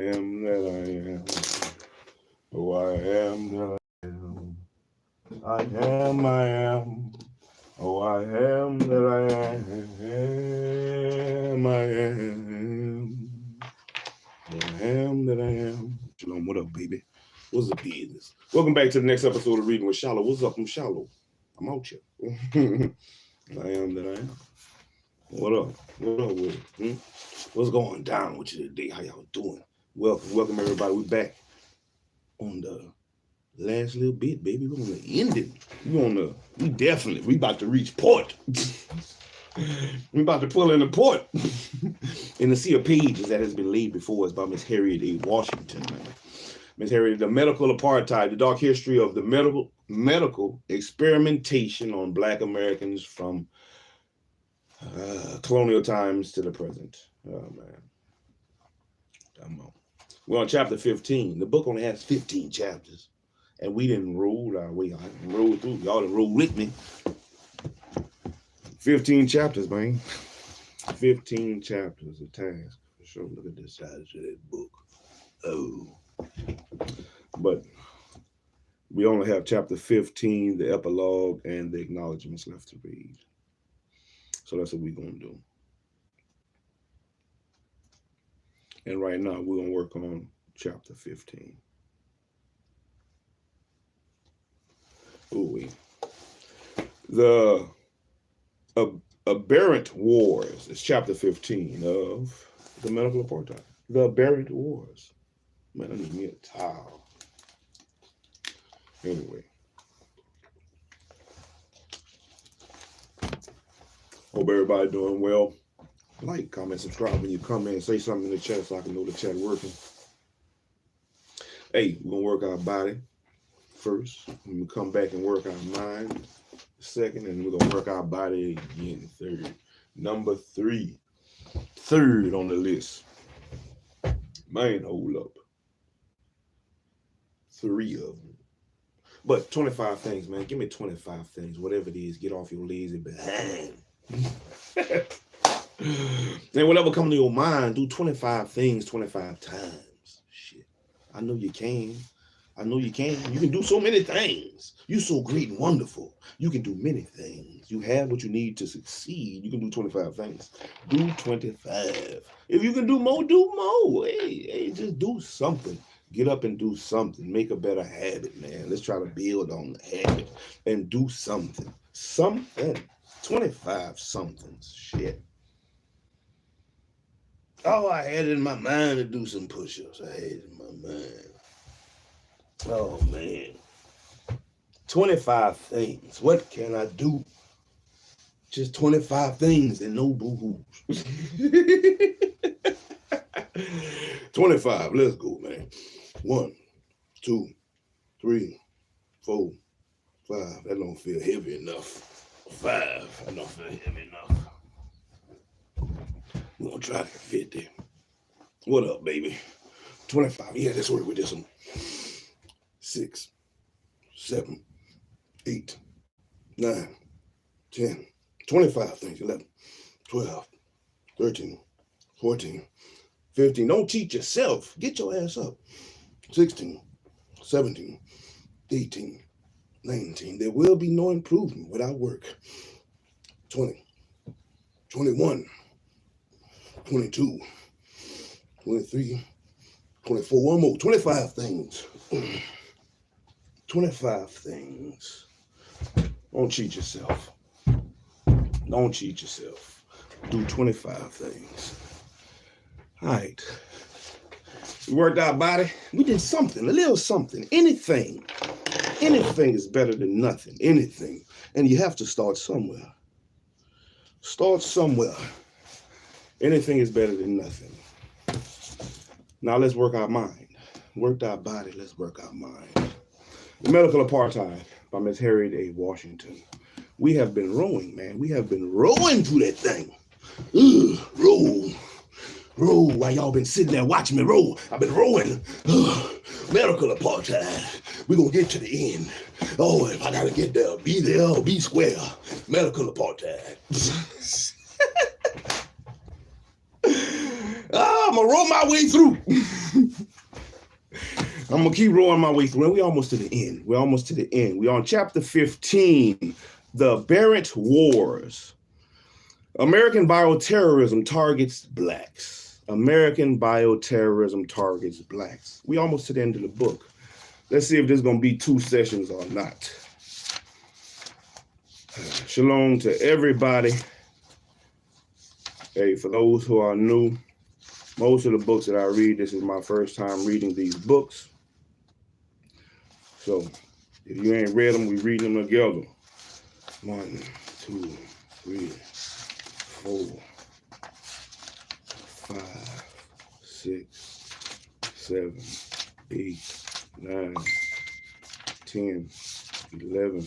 am that I am. Oh, I am that I am. I am, I am. Oh, I am that I am. I am. I am that I am. Shalom, what up, baby? What's the business? Welcome back to the next episode of Reading with Shallow. What's up? I'm Shallow. I'm out here. I am that I am. What up? What up with it? What's going down with you today? How y'all doing? Welcome everybody. We back on the last little bit, baby. We're on the ending. We about to reach port. We about to pull in the port. In the sea of pages that has been laid before us by Miss Harriet A. Washington. Miss Harriet, the medical apartheid, the dark history of the medical experimentation on Black Americans from colonial times to the present. Oh, man. Come on. We're on chapter 15. The book only has 15 chapters. And we didn't roll our way. I didn't roll through. Y'all didn't roll with me. 15 chapters, man. 15 chapters of task. For sure. Look at this size of that book. Oh. But we only have chapter 15, the epilogue, and the acknowledgments left to read. So that's what we're going to do. And right now, we're going to work on chapter 15. Ooh, the aberrant wars is chapter 15 of the medical apartheid. The aberrant wars. Man, I need me a towel. Anyway. Hope everybody doing well. Like, comment, subscribe when you come in. Say something in the chat so I can know the chat working. Hey, we're going to work our body first. We'll come back and work our mind second. And we're going to work our body again third. Number 3. Third on the list. Man, hold up. 3 of them. But 25 things, man. Give me 25 things. Whatever it is, get off your lazy behind. And whatever comes to your mind, do 25 things 25 times. Shit. I know you can. I know you can. You can do so many things. You're so great and wonderful. You can do many things. You have what you need to succeed. You can do 25 things. Do 25. If you can do more, do more. Hey, just do something. Get up and do something. Make a better habit, man. Let's try to build on the habit and do something. Something. 25 somethings. Shit. Oh, I had it in my mind to do some push-ups. I had it in my mind. Oh, man. 25 things. What can I do? Just 25 things and no boo-hoos. 25. Let's go, man. 1, 2, 3, 4, 5. That don't feel heavy enough. 5. That don't feel heavy enough. We're going to try to fit there. What up, baby? 25. Yeah, let's work with this one. 6, 7, 8, 9, 10, 25 things. 11, 12, 13, 14, 15. Don't cheat yourself. Get your ass up. 16, 17, 18, 19. There will be no improvement without work. 20, 21, 22, 23, 24. One more. 25 things. 25 things. Don't cheat yourself. Don't cheat yourself. Do 25 things. All right. We worked our body. We did something, a little something, anything. Anything is better than nothing, anything. And you have to start somewhere. Start somewhere. Anything is better than nothing. Now let's work our mind. Worked our body, let's work our mind. The Medical Apartheid by Miss Harriet A. Washington. We have been rowing, man. We have been rowing through that thing. Roll. Roll while y'all been sitting there watching me roll. I've been rowing. Medical apartheid. We're going to get to the end. Oh, if I got to get there, or be square. Medical apartheid. I'm gonna roll my way through. I'm gonna keep rolling my way through. And we're almost to the end. We're almost to the end. We're on chapter 15, the Barrett Wars. American bioterrorism targets blacks. American bioterrorism targets blacks. We almost to the end of the book. Let's see if there's gonna be 2 sessions or not. Shalom to everybody. Hey, for those who are new, most of the books that I read, this is my first time reading these books. So if you ain't read them, we read them together. 1, 2, 3, 4, 5, 6, 7, 8, 9, 10, 11,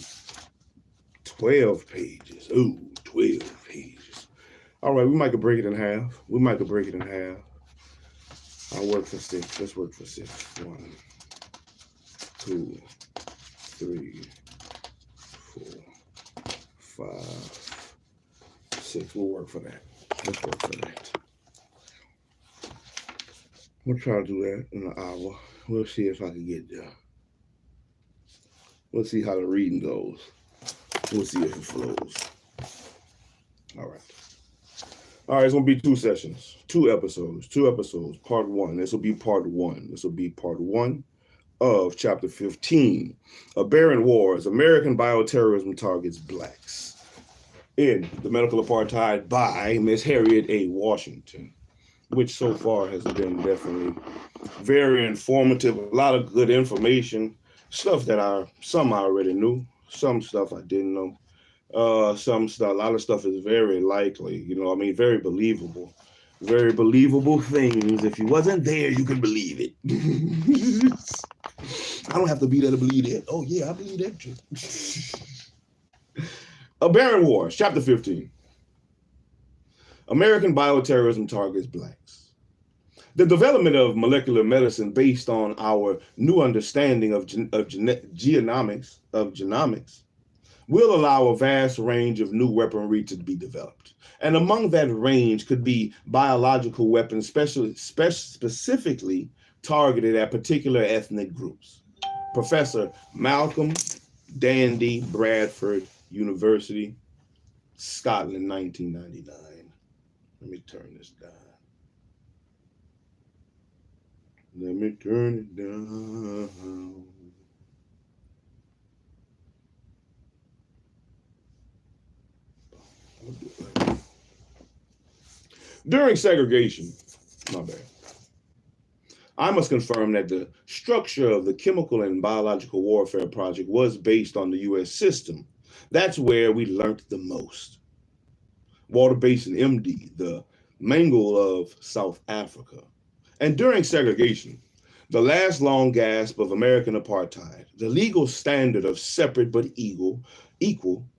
12 pages. Ooh, 12 pages. All right, we might could break it in half. I'll work for 6. Let's work for 6. 1, 2, 3, 4, 5, 6. We'll work for that. Let's work for that. We'll try to do that in an hour. We'll see if I can get there. We'll see how the reading goes. We'll see if it flows. All right. All right, it's going to be 2 sessions, 2 episodes, part 1. This will be part 1. This will be part 1 of chapter 15, A Barrett Wars, American Bioterrorism Targets Blacks, in The Medical Apartheid by Miss Harriet A. Washington, which so far has been definitely very informative, a lot of good information, stuff that some I already knew, some stuff I didn't know. Some stuff, a lot of stuff is very likely, very believable. Very believable things. If you wasn't there, you can believe it. I don't have to be there to believe it. Oh, yeah, I believe that too. A Barrett Wars, chapter 15. American bioterrorism targets blacks. The development of molecular medicine based on our new understanding of genomics will allow a vast range of new weaponry to be developed. And among that range could be biological weapons specifically targeted at particular ethnic groups. Professor Malcolm Dandy, Bradford University, Scotland, 1999. Let me turn this down. Let me turn it down. During segregation, my bad, I must confirm that the structure of the chemical and biological warfare project was based on the U.S. system. That's where we learned the most. Walter Basin, MD, the Mangle of South Africa. And during segregation, the last long gasp of American apartheid, the legal standard of separate but equal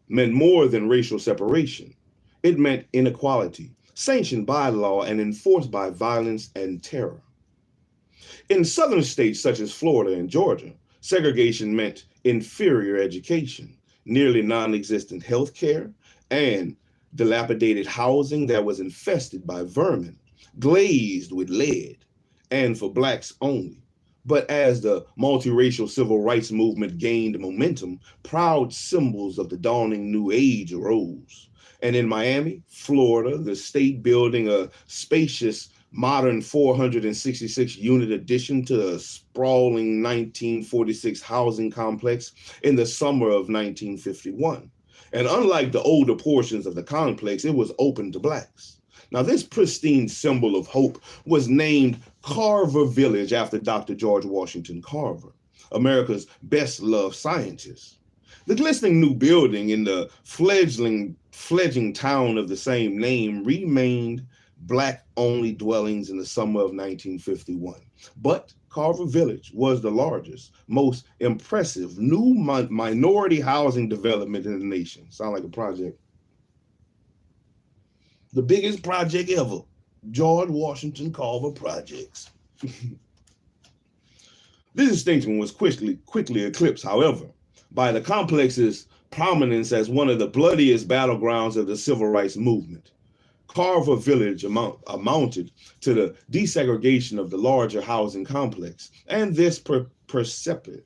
meant more than racial separation. It meant inequality, sanctioned by law and enforced by violence and terror. In southern states such as Florida and Georgia, segregation meant inferior education, nearly non-existent health care, and dilapidated housing that was infested by vermin, glazed with lead, and for blacks only. But as the multiracial civil rights movement gained momentum, proud symbols of the dawning new age arose. And in Miami, Florida, the state building a spacious, modern 466-unit addition to a sprawling 1946 housing complex in the summer of 1951. And unlike the older portions of the complex, it was open to blacks. Now, this pristine symbol of hope was named Carver Village after Dr. George Washington Carver, America's best-loved scientist. The glistening new building in the fledgling town of the same name remained black-only dwellings in the summer of 1951. But Carver Village was the largest, most impressive new minority housing development in the nation. Sound like a project. The biggest project ever, George Washington Carver Projects. This distinction was quickly eclipsed, however, by the complex's prominence as one of the bloodiest battlegrounds of the civil rights movement. Carver Village amounted to the desegregation of the larger housing complex, and this precipitated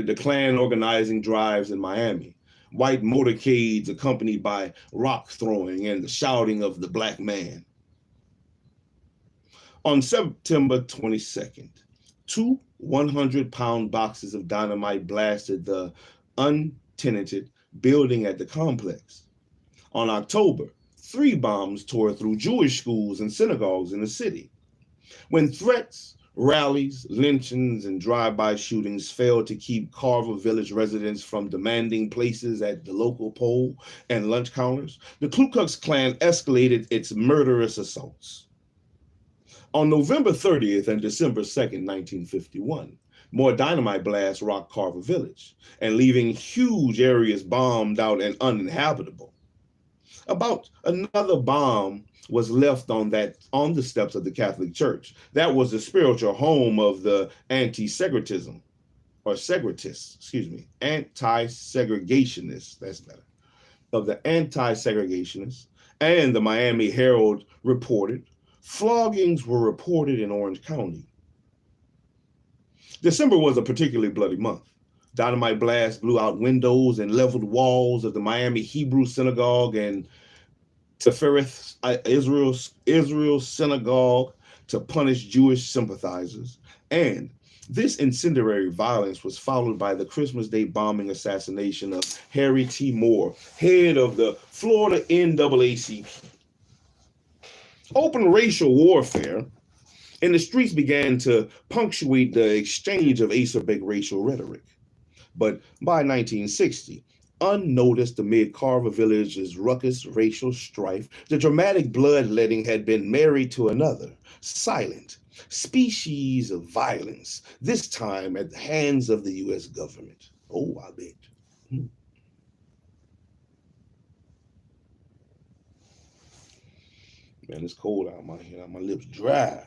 the Klan organizing drives in Miami, white motorcades accompanied by rock throwing and the shouting of the black man. On September 22nd, two 100-pound boxes of dynamite blasted the untenanted building at the complex. On October, 3 bombs tore through Jewish schools and synagogues in the city. When threats, rallies, lynchings, and drive-by shootings failed to keep Carver Village residents from demanding places at the local poll and lunch counters, the Ku Klux Klan escalated its murderous assaults. On November 30th and December 2nd, 1951, more dynamite blasts rocked Carver Village, and leaving huge areas bombed out and uninhabitable. About another bomb was left on the steps of the Catholic Church. That was the spiritual home of the anti-segregationists, that's better, of the anti-segregationists. And the Miami Herald reported floggings were reported in Orange County. December was a particularly bloody month. Dynamite blasts blew out windows and leveled walls of the Miami Hebrew Synagogue and Tifereth Israel Synagogue to punish Jewish sympathizers. And this incendiary violence was followed by the Christmas Day bombing assassination of Harry T. Moore, head of the Florida NAACP. Open racial warfare in the streets began to punctuate the exchange of acerbic racial rhetoric. But by 1960, unnoticed amid Carver Village's ruckus racial strife, the dramatic bloodletting had been married to another, silent, species of violence, this time at the hands of the U.S. government. Oh, I bet. Man, it's cold out my head. My lips dry.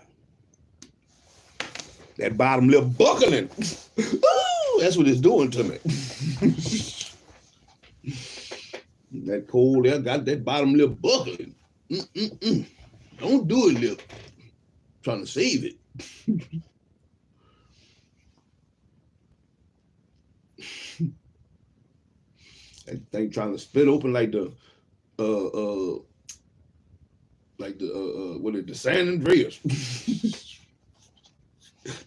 That bottom lip buckling. Ooh, that's what it's doing to me. That cold air got that bottom lip buckling. Don't do it, lip. I'm trying to save it. That thing trying to split open like the San Andreas.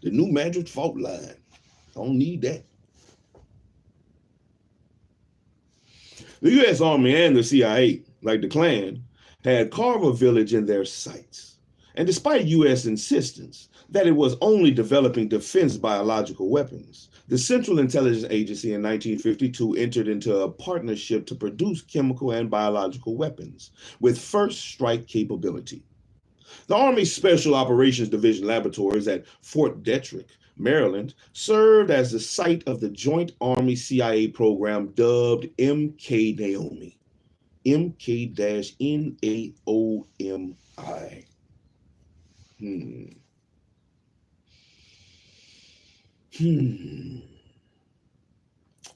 The new Madrid fault line. I don't need that. The U.S. Army and the CIA, like the Klan, had Carver Village in their sights. And despite U.S. insistence that it was only developing defense biological weapons, the Central Intelligence Agency in 1952 entered into a partnership to produce chemical and biological weapons with first strike capability. The Army Special Operations Division laboratories at Fort Detrick, Maryland, served as the site of the Joint Army-CIA program dubbed MK-Naomi. MK-Naomi.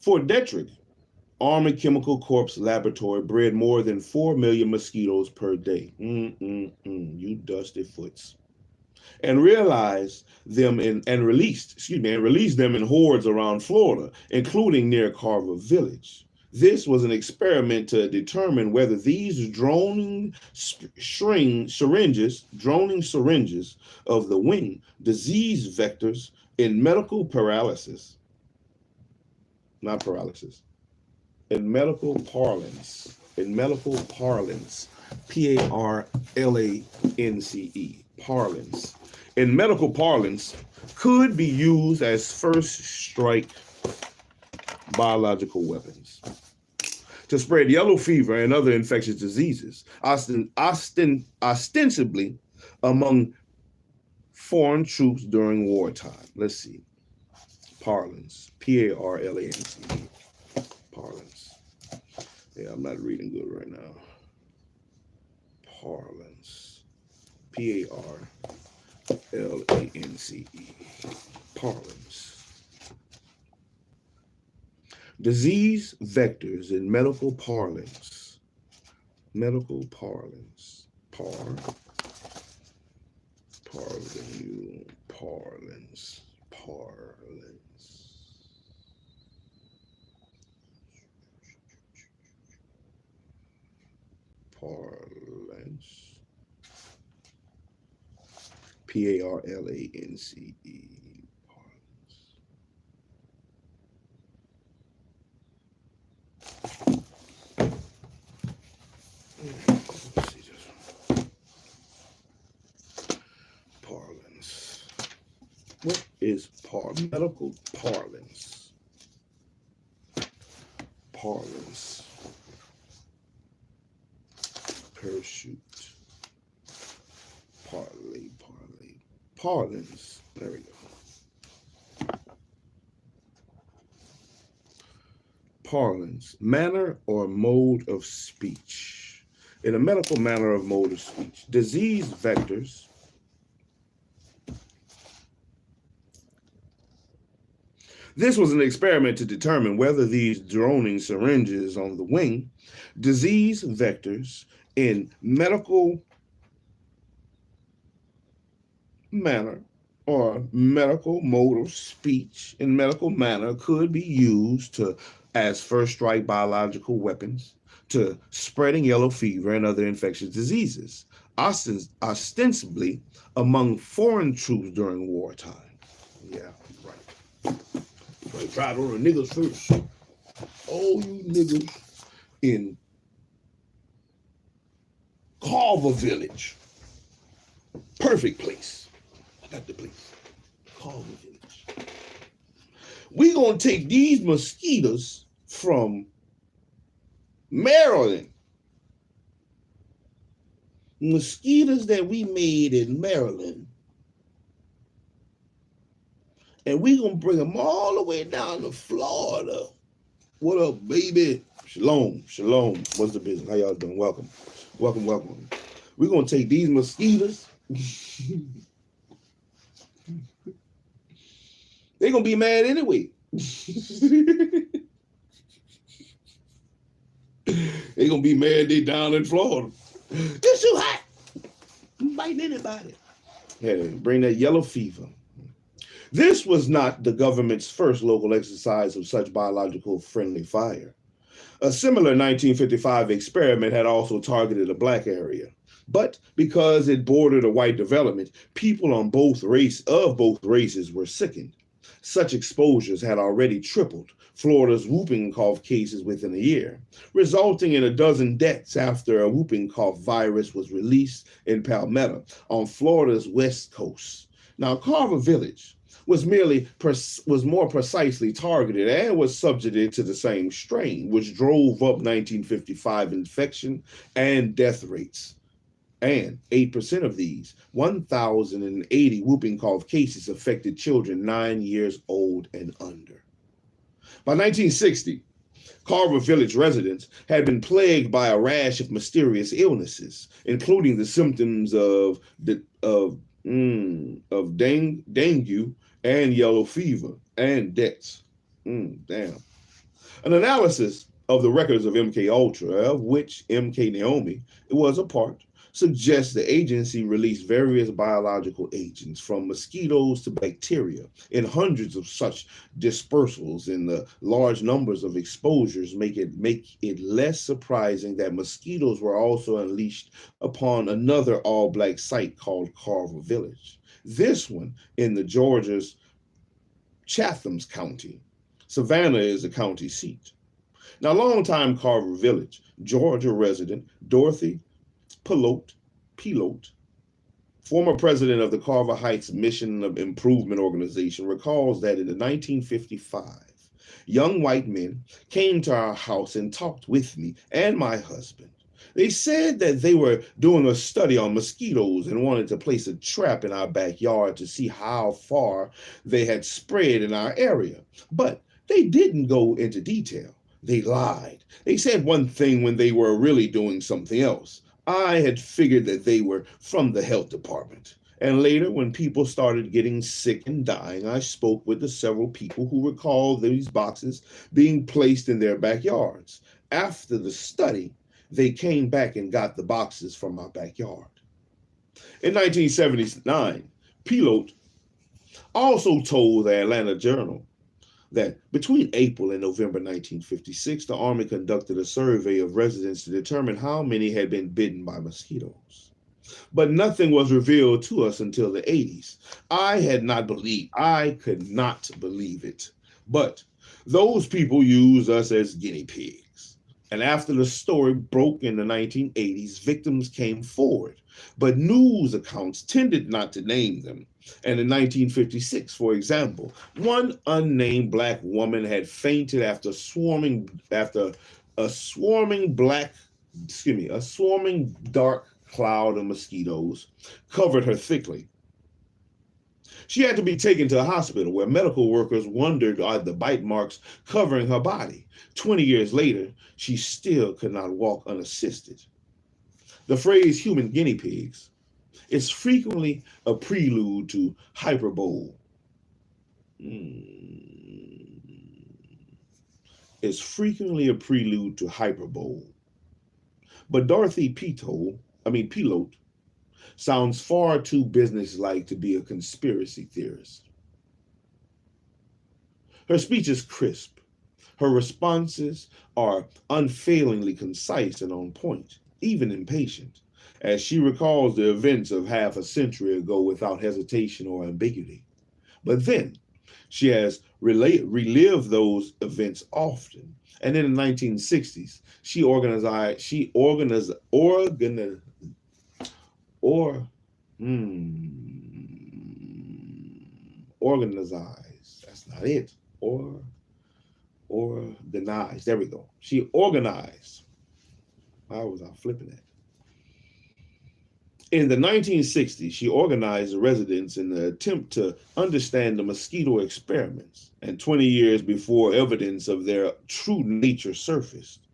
Fort Detrick Army Chemical Corps laboratory bred more than 4 million mosquitoes per day. You dusty foots. And released them in hordes around Florida, including near Carver Village. This was an experiment to determine whether these droning syringes of the wing disease vectors in medical parlance, parlance, in medical parlance, could be used as first strike biological weapons to spread yellow fever and other infectious diseases, ostensibly among foreign troops during wartime. Let's see. Parlance, Parlance. Parlance. Yeah, I'm not reading good right now. Parlance. Parlance. Parlance. Disease vectors in medical parlance Medical parlance. Parlance. Parlance. Parlance. What is medical parlance? Parlance. Parachute. Parlay. Parlance. There we go. Parlance. Manner or mode of speech. In a medical manner of mode of speech. Disease vectors. This was an experiment to determine whether these droning syringes on the wing, disease vectors in medical manner or medical mode of speech in medical manner could be used as first strike biological weapons to spreading yellow fever and other infectious diseases, ostensibly among foreign troops during wartime. Yeah, right. They tried on the niggas first. All you niggas in Carver Village. Perfect place. I got the place. Carver Village. We gonna take these mosquitoes from Maryland. Mosquitoes that we made in Maryland. And we gonna bring them all the way down to Florida. What up, baby? Shalom. What's the business? How y'all doing? Welcome. We're gonna take these mosquitoes. They're gonna be mad anyway. They're gonna be mad they down in Florida. It's too hot. I'm biting anybody. Yeah, bring that yellow fever. This was not the government's first local exercise of such biological friendly fire. A similar 1955 experiment had also targeted a black area. But because it bordered a white development, people on both races were sickened. Such exposures had already tripled Florida's whooping cough cases within a year, resulting in a dozen deaths after a whooping cough virus was released in Palmetto on Florida's west coast. Now, Carver Village was more precisely targeted and was subjected to the same strain, which drove up 1955 infection and death rates. And 8% of these, 1,080 whooping cough cases affected children 9 years old and under. By 1960, Carver Village residents had been plagued by a rash of mysterious illnesses, including the symptoms of dengue and yellow fever and deaths. Damn. An analysis of the records of MK Ultra, of which MK Naomi was a part, suggests the agency released various biological agents from mosquitoes to bacteria in hundreds of such dispersals, and the large numbers of exposures make it less surprising that mosquitoes were also unleashed upon another all-black site called Carver Village. This one in the Georgia's Chatham's County. Savannah is the county seat. Now, longtime Carver Village, Georgia resident Dorothy Pilote, former president of the Carver Heights Mission of Improvement Organization, recalls that in 1955, young white men came to our house and talked with me and my husband. They said that they were doing a study on mosquitoes and wanted to place a trap in our backyard to see how far they had spread in our area. But they didn't go into detail. They lied. They said one thing when they were really doing something else. I had figured that they were from the health department. And later, when people started getting sick and dying, I spoke with the several people who recalled these boxes being placed in their backyards. After the study, they came back and got the boxes from my backyard. In 1979, Pilote also told the Atlanta Journal that between April and November 1956, the Army conducted a survey of residents to determine how many had been bitten by mosquitoes. But nothing was revealed to us until the 80s. I could not believe it. But those people used us as guinea pigs. And after the story broke in the 1980s, victims came forward. But news accounts tended not to name them. And in 1956, for example, one unnamed black woman had fainted after a swarming dark cloud of mosquitoes covered her thickly. She had to be taken to a hospital where medical workers wondered at the bite marks covering her body. 20 years later, she still could not walk unassisted. The phrase human guinea pigs is frequently a prelude to hyperbole. It's frequently a prelude to hyperbole. But Dorothy Pilote sounds far too businesslike to be a conspiracy theorist. Her speech is crisp. Her responses are unfailingly concise and on point, even impatient, as she recalls the events of half a century ago without hesitation or ambiguity. But then, she has relived those events often. And in the 1960s, she organized, that's not it, organized, there we go. She organized, how was I flipping that? In the 1960s, she organized the residents in the attempt to understand the mosquito experiments, and 20 years before evidence of their true nature surfaced.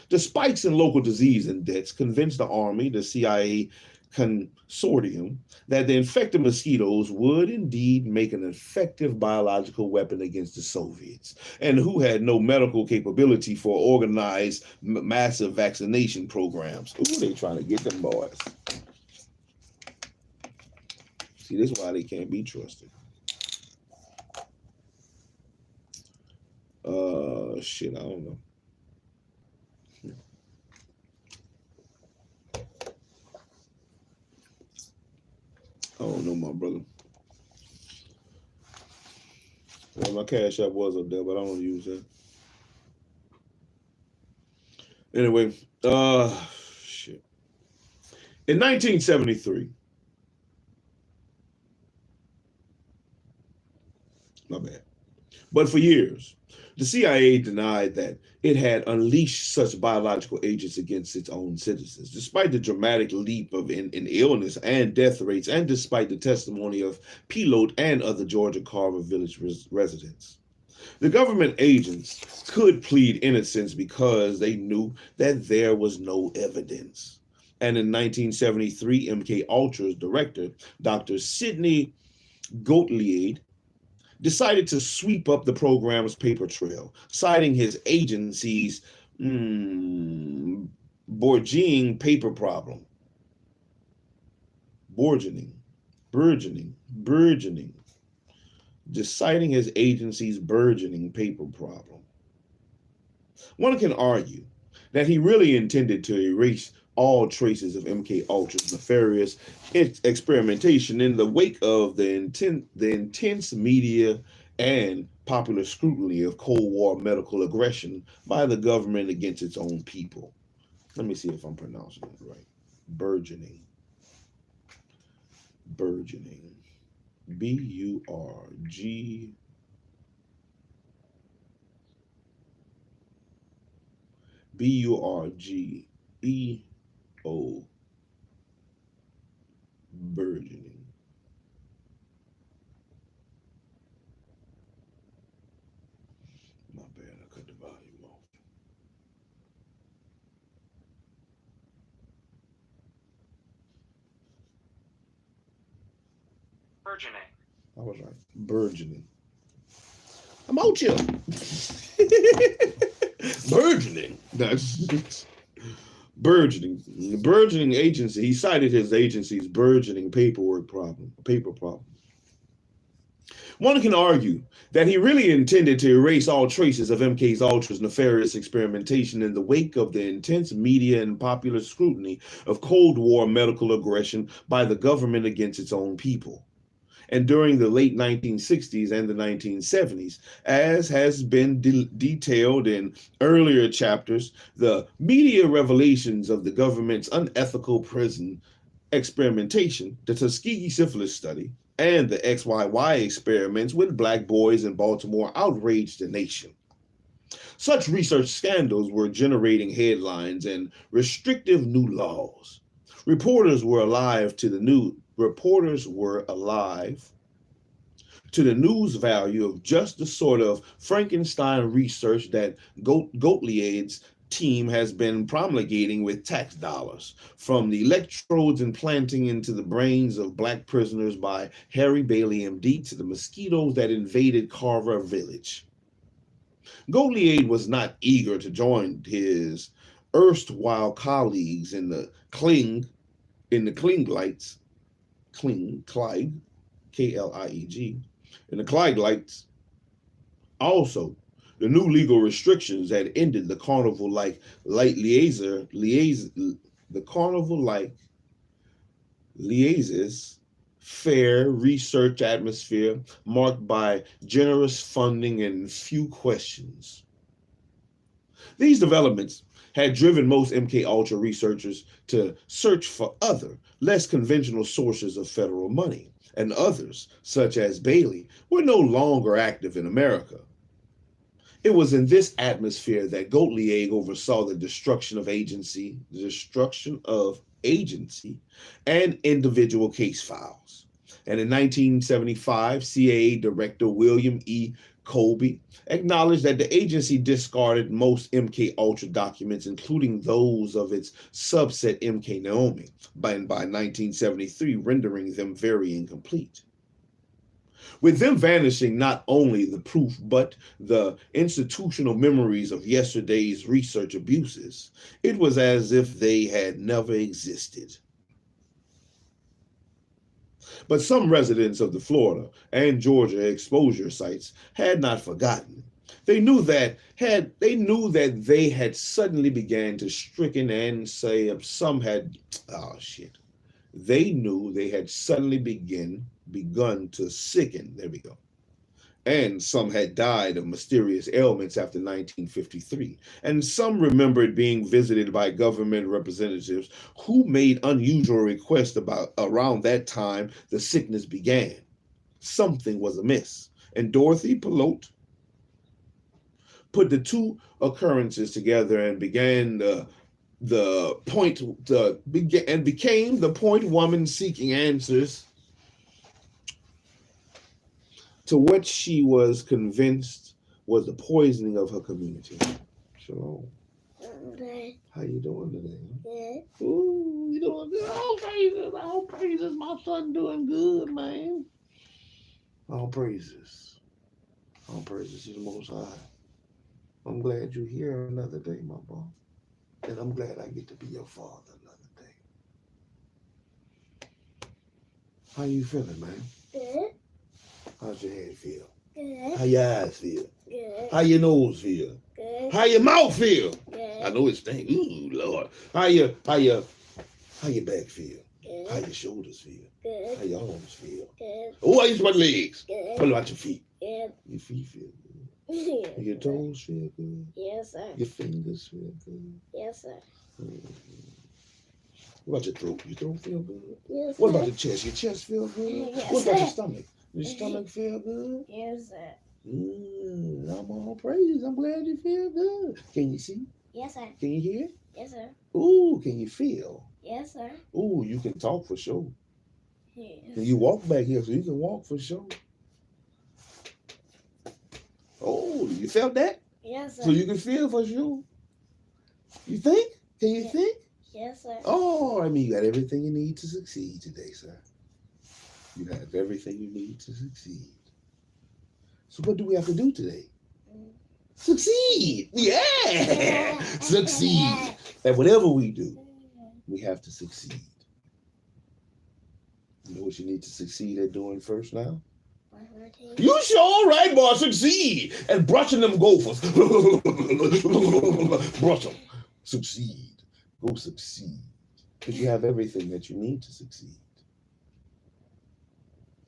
The spikes in local disease and deaths convinced the Army, the CIA consortium, that the infected mosquitoes would indeed make an effective biological weapon against the Soviets, and who had no medical capability for organized massive vaccination programs. Who are they trying to get them boys? See, this is why they can't be trusted. Shit, I don't know. I don't know, my brother. Well, my Cash App was up there, but I don't use that. Anyway, shit. In 1973, my bad. But for years, the CIA denied that it had unleashed such biological agents against its own citizens, despite the dramatic leap in illness and death rates, and despite the testimony of Pilote and other Georgia Carver Village residents. The government agents could plead innocence because they knew that there was no evidence. And in 1973, MK Ultra's director, Dr. Sidney Gottlieb, decided to sweep up the program's paper trail, citing his agency's burgeoning paper problem. Burgeoning. Just citing his agency's burgeoning paper problem. One can argue that he really intended to erase all traces of MK Ultra's nefarious experimentation in the wake of the intense media and popular scrutiny of Cold War medical aggression by the government against its own people. Let me see if I'm pronouncing it right. Burgeoning. B-U-R-G. B-U-R-G-E-O. Burgeoning. My bad, I cut the volume off. Burgeoning. I was right. Burgeoning. I'm out here. Burgeoning. That's burgeoning agency. He cited his agency's burgeoning paper problem. One can argue that he really intended to erase all traces of MK Ultra's nefarious experimentation in the wake of the intense media and popular scrutiny of Cold War medical aggression by the government against its own people. And during the late 1960s and the 1970s, as has been detailed in earlier chapters, the media revelations of the government's unethical prison experimentation, the Tuskegee syphilis study, and the XYY experiments with black boys in Baltimore outraged the nation. Such research scandals were generating headlines and restrictive new laws. Reporters were alive to the news value of just the sort of Frankenstein research that Gottlieb's team has been promulgating with tax dollars, from the electrodes implanting into the brains of black prisoners by Harry Bailey, MD, to the mosquitoes that invaded Carver Village. Gottlieb was not eager to join his erstwhile colleagues in the Klieg, K-L-I-E-G, in the Kleiglights. Also, the new legal restrictions had ended the carnival-like fair research atmosphere marked by generous funding and few questions. These developments had driven most MK Ultra researchers to search for other, less conventional sources of federal money, and others, such as Bailey, were no longer active in America. It was in this atmosphere that Gottlieb oversaw the destruction of agency and individual case files. And in 1975, CIA Director William E. Colby acknowledged that the agency discarded most MK Ultra documents, including those of its subset MK Naomi, by 1973, rendering them very incomplete. With them vanishing not only the proof, but the institutional memories of yesterday's research abuses, it was as if they had never existed. But some residents of the Florida and Georgia exposure sites had not forgotten. They knew that they had suddenly began to stricken and say some had, They knew they had suddenly begun to sicken. There we go. And some had died of mysterious ailments after 1953. And some remembered being visited by government representatives who made unusual requests about around that time the sickness began. Something was amiss. And Dorothy Pilote put the two occurrences together and became the point woman seeking answers to what she was convinced was the poisoning of her community. Shalom. Okay. How you doing today? Good. Ooh, you doing good? All praises. My son doing good, man. All praises. All praises to the Most High. I'm glad you're here another day, my boy. And I'm glad I get to be your father another day. How you feeling, man? Good. How's your head feel? Good. How your eyes feel? Good. How your nose feel? Good. How your mouth feel? Good. I know it stinks. Ooh, Lord. How your back feel? Good. How your shoulders feel? Good. How your arms feel? Good. Oh, how you my legs? Good. What about your feet? Good. Your feet feel good. Yes, your toes feel good? Yes, sir. Your fingers feel good? Yes, sir. What about your throat? Your throat feel good? Yes, sir. What about your chest? Your chest feel good? Yes, what about your stomach? Your stomach feel good? Yes, sir. I'm all praise. I'm glad you feel good. Can you see? Yes, sir. Can you hear? Yes, sir. Ooh, can you feel? Yes, sir. Ooh, you can talk for sure. Yes. Can you walk back here so you can walk for sure? Oh, you felt that? Yes, sir. So you can feel for sure. You think? Can you think? Yes, sir. Oh, I mean, you got everything you need to succeed today, sir. You have everything you need to succeed. So what do we have to do today? Succeed. Yeah. Succeed. And whatever we do, we have to succeed. You know what you need to succeed at doing first now? You sure right, boy. Succeed at brushing them gophers. Brush them. Succeed. Go succeed. Because you have everything that you need to succeed.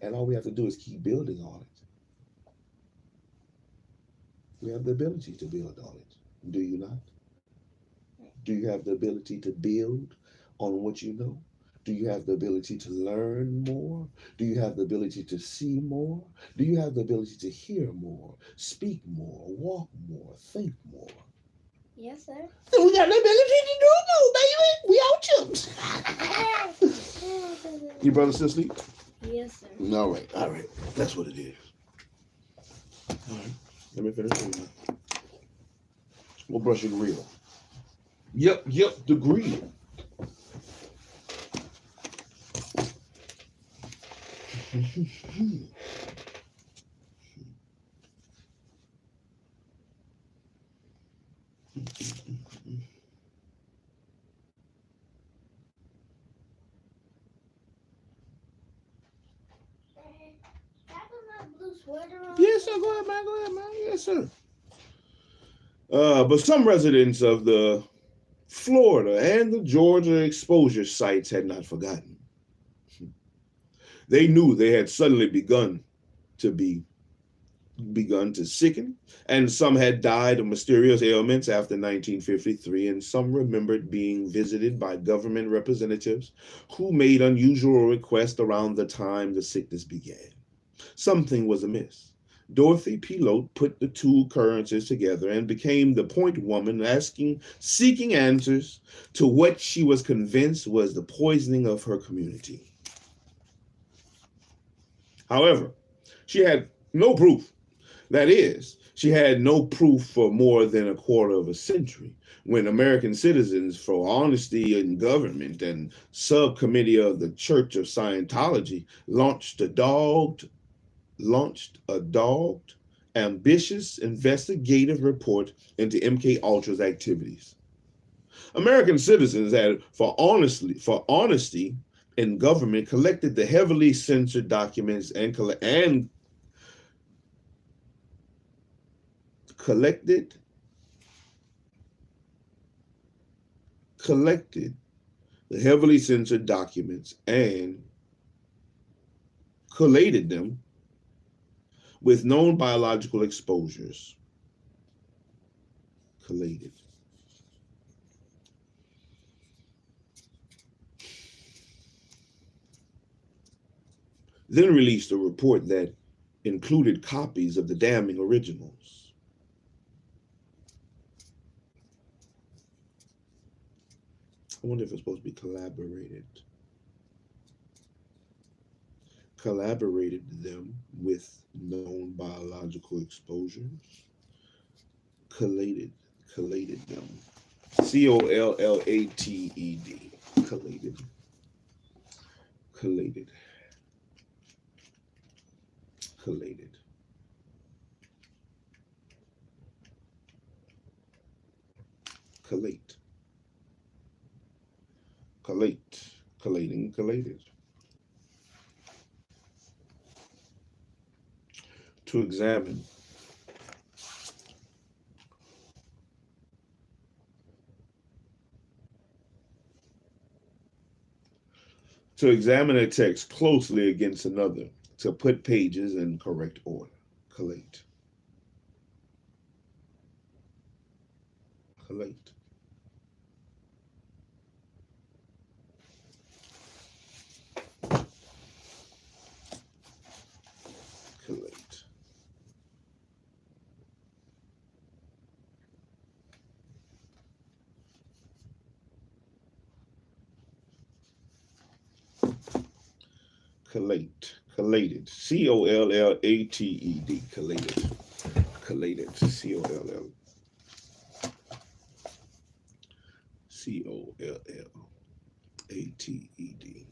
And all we have to do is keep building on it. We have the ability to build on it. Do you not? Do you have the ability to build on what you know? Do you have the ability to learn more? Do you have the ability to see more? Do you have the ability to hear more, speak more, walk more, think more? Yes, sir. Then we got the ability to do more, baby. We out chumps. Your brother still asleep? Yes, sir. All right. That's what it is. All right. Let me finish reading. We'll brush your grill. Yep, the grill. Yes, sir. Go ahead, man. Yes, sir. But some residents of the Florida and the Georgia exposure sites had not forgotten. They knew they had suddenly begun to sicken, and some had died of mysterious ailments after 1953, and some remembered being visited by government representatives who made unusual requests around the time the sickness began. Something was amiss. Dorothy Pilote put the two occurrences together and became the point woman, seeking answers to what she was convinced was the poisoning of her community. However, she had no proof. That is, she had no proof for more than a quarter of a century, when American Citizens for Honesty in Government and Subcommittee of the Church of Scientology launched a dogged, ambitious investigative report into MK Ultra's activities. American Citizens had, for honesty in government, collected the heavily censored documents and collected the heavily censored documents and collated them with known biological exposures. Collated. Then released a report that included copies of the damning originals. I wonder if it's supposed to be collaborated. Collaborated them with known biological exposures. Collated them. COLLATED. Collated. Collate. Collated. To examine a text closely against another, to put pages in correct order. Collate. Collated. COLLATED. Collated. COLLATED.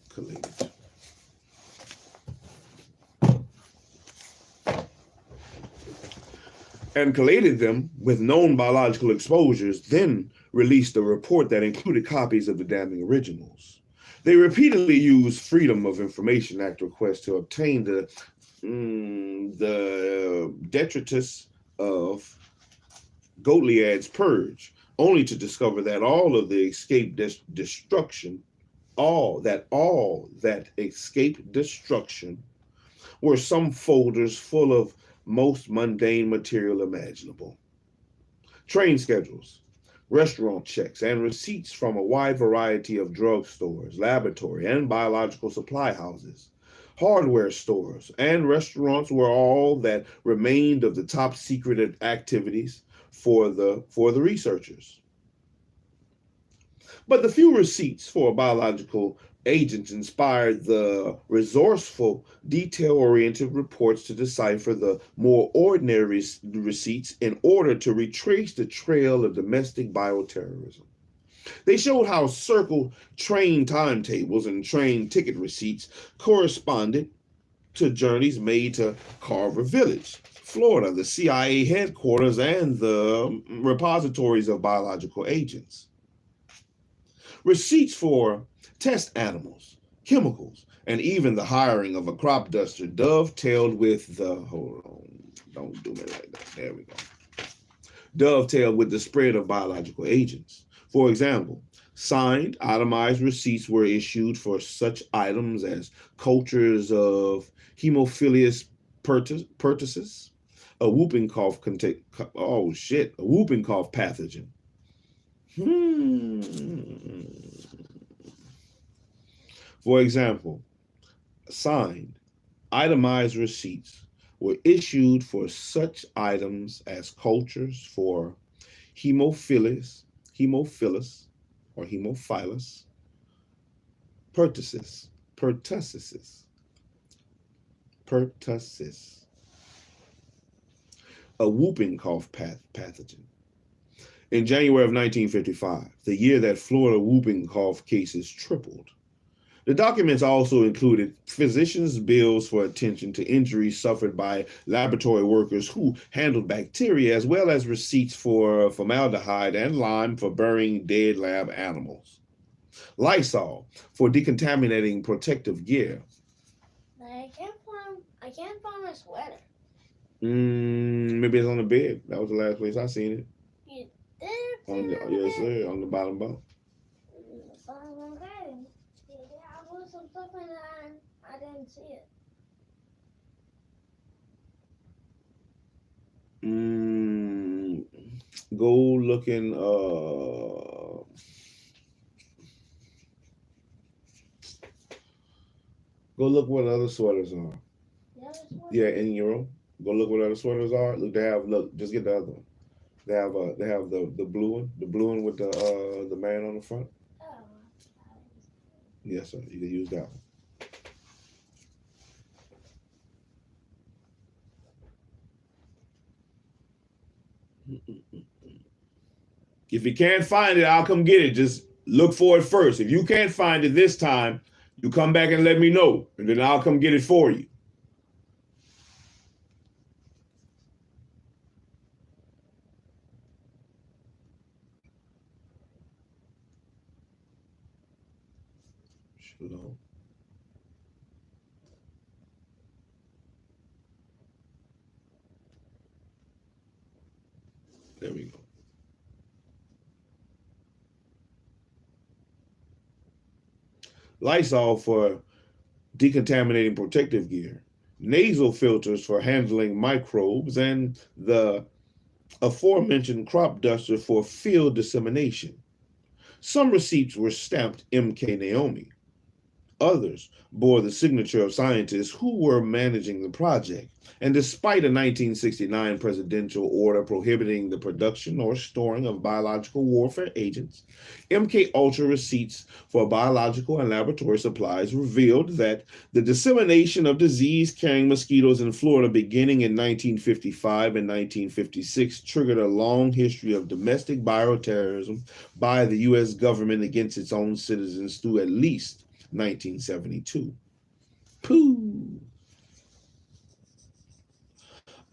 Collated. and collated them with known biological exposures, then released a report that included copies of the damning originals. They repeatedly used Freedom of Information Act requests to obtain the detritus of Goliad's purge, only to discover that all of the escaped destruction, all that escaped destruction were some folders full of most mundane material imaginable. Train schedules, restaurant checks, and receipts from a wide variety of drugstores, laboratory, and biological supply houses. Hardware stores and restaurants were all that remained of the top secret activities for the researchers. But the few receipts for biological agents inspired the resourceful, detail-oriented reports to decipher the more ordinary receipts in order to retrace the trail of domestic bioterrorism. They showed how circled train timetables and train ticket receipts corresponded to journeys made to Carver Village, Florida, the CIA headquarters and the repositories of biological agents. Receipts for test animals, chemicals, and even the hiring of a crop duster dovetailed with the, hold on, don't do me like that, there we go, dovetailed with the spread of biological agents. For example, signed, itemized receipts were issued for such items as cultures of Haemophilus pertussis, a whooping cough pathogen. For example, signed, itemized receipts were issued for such items as cultures for Haemophilus or Haemophilus pertussis, a whooping cough pathogen. In January of 1955, the year that Florida whooping cough cases tripled, the documents also included physicians' bills for attention to injuries suffered by laboratory workers who handled bacteria, as well as receipts for formaldehyde and lime for burying dead lab animals. Lysol for decontaminating protective gear. I can't find my sweater. Maybe it's on the bed. That was the last place I seen it. You did? Yes, sir, on the bottom bunk. I put some stuff in there and I didn't see it. Go looking. Go look what other sweaters are. Yeah, in your room. Go look what other sweaters are. Look. Just get the other one. They have the blue one with the man on the front. Oh. Yes, sir. You can use that one. If you can't find it, I'll come get it. Just look for it first. If you can't find it this time, you come back and let me know, and then I'll come get it for you. SHILO. There we go. Lysol for decontaminating protective gear, nasal filters for handling microbes, and the aforementioned crop duster for field dissemination. Some receipts were stamped MK Naomi. Others bore the signature of scientists who were managing the project. And despite a 1969 presidential order prohibiting the production or storing of biological warfare agents, MK Ultra receipts for biological and laboratory supplies revealed that the dissemination of disease-carrying mosquitoes in Florida beginning in 1955 and 1956 triggered a long history of domestic bioterrorism by the U.S. government against its own citizens through at least 1972. Pooh.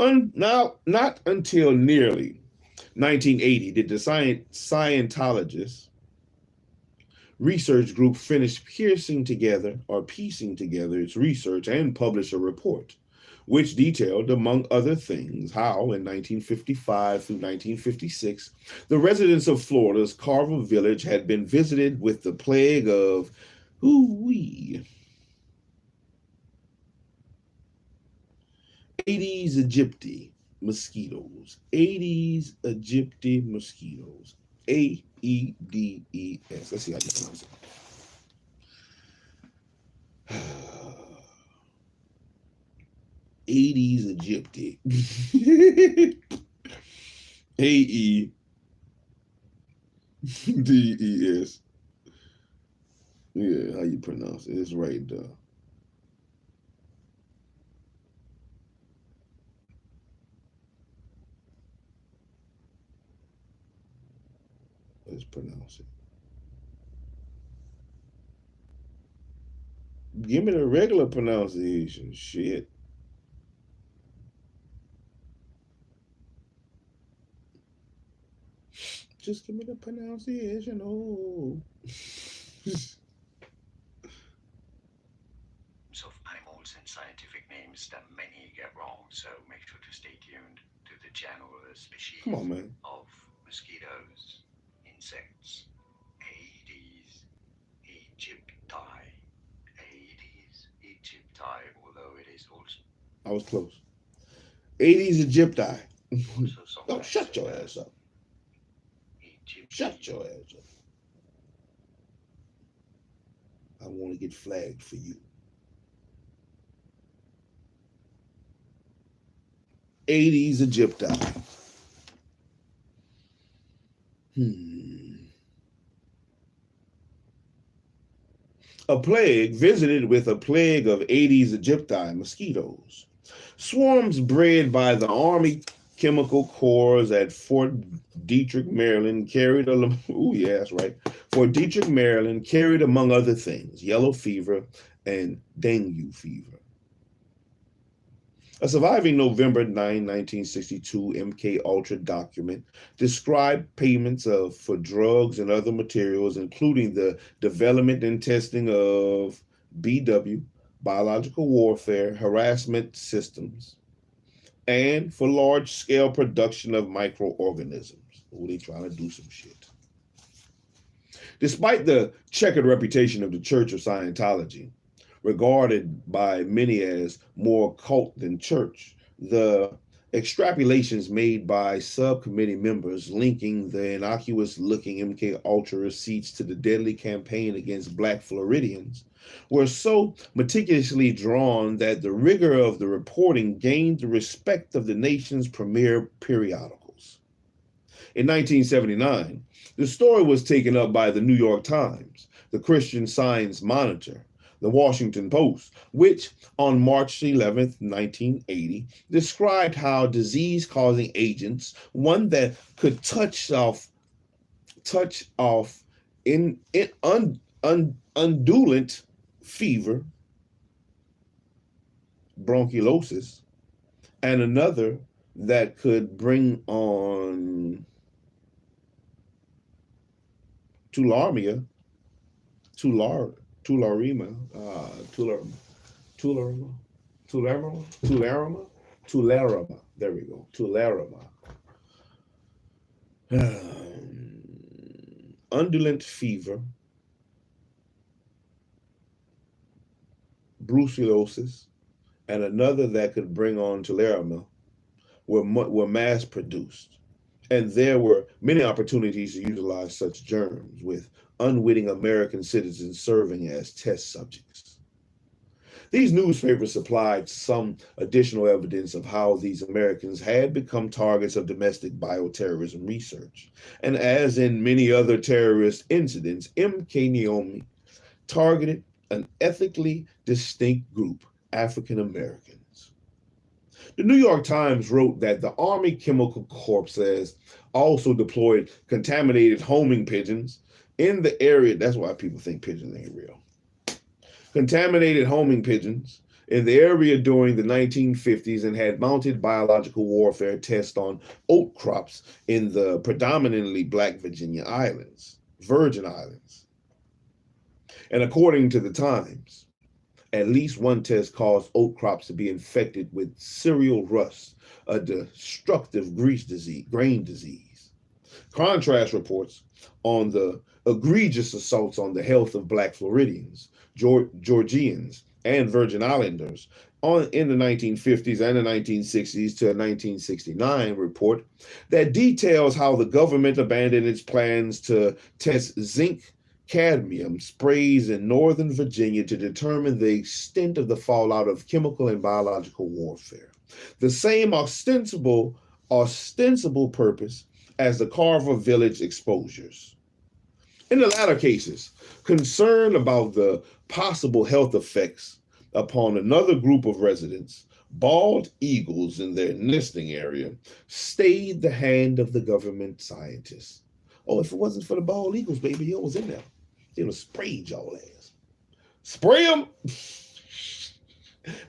Now, not until nearly 1980 did the Scientologist research group finish piecing together its research and publish a report, which detailed, among other things, how in 1955 through 1956, the residents of Florida's Carver Village had been visited with the plague of Aedes aegypti mosquitoes. Aedes aegypti mosquitoes. Aedes. Let's see how you pronounce it. Aedes aegypti. Aedes. Yeah, how you pronounce it? It's right there. Let's pronounce it. Give me the regular pronunciation. Shit. Just give me the pronunciation. Oh. Of animals and scientific names that many get wrong, so make sure to stay tuned to the channel of the species Come on, man. of mosquitoes, insects, Aedes aegypti. Aedes aegypti, although it is also... I was close. Aedes aegypti. Oh, shut your ass up. Shut your ass up. I want to get flagged for you. Aedes aegypti. A plague visited with a plague of Aedes aegypti mosquitoes. Swarms bred by the Army Chemical Corps at Fort Detrick, Maryland carried Fort Detrick, Maryland carried, among other things, yellow fever and dengue fever. A surviving November 9, 1962 MK Ultra document described payments for drugs and other materials, including the development and testing of BW, biological warfare, harassment systems, and for large-scale production of microorganisms. Oh, they trying to do some shit. Despite the checkered reputation of the Church of Scientology, regarded by many as more cult than church, the extrapolations made by subcommittee members linking the innocuous-looking MK Ultra receipts to the deadly campaign against Black Floridians were so meticulously drawn that the rigor of the reporting gained the respect of the nation's premier periodicals. In 1979, the story was taken up by the New York Times, the Christian Science Monitor, the Washington Post, which on March 11, 1980, described how disease-causing agents, one that could touch off undulant fever, bronchiolitis, and another that could bring on tularemia, there we go, tularemia. Undulant fever, brucellosis, and another that could bring on tularemia were mass produced. And there were many opportunities to utilize such germs, with unwitting American citizens serving as test subjects. These newspapers supplied some additional evidence of how these Americans had become targets of domestic bioterrorism research. And as in many other terrorist incidents, MK Naomi targeted an ethically distinct group, African Americans. The New York Times wrote that the Army Chemical Corps has also deployed contaminated homing pigeons in the area. That's why people think pigeons ain't real. Contaminated homing pigeons in the area during the 1950s and had mounted biological warfare tests on oat crops in the predominantly black Virgin Islands. And according to the Times, at least one test caused oat crops to be infected with cereal rust, a destructive grain disease. Contrast reports on the egregious assaults on the health of black Floridians, Georgians, and Virgin Islanders in the 1950s and the 1960s to a 1969 report that details how the government abandoned its plans to test zinc cadmium sprays in Northern Virginia to determine the extent of the fallout of chemical and biological warfare. The same ostensible purpose as the Carver Village exposures. In the latter cases, concern about the possible health effects upon another group of residents, bald eagles in their nesting area, stayed the hand of the government scientists. Oh, if it wasn't for the bald eagles, baby, you was in there. They would have sprayed y'all ass. Spray them!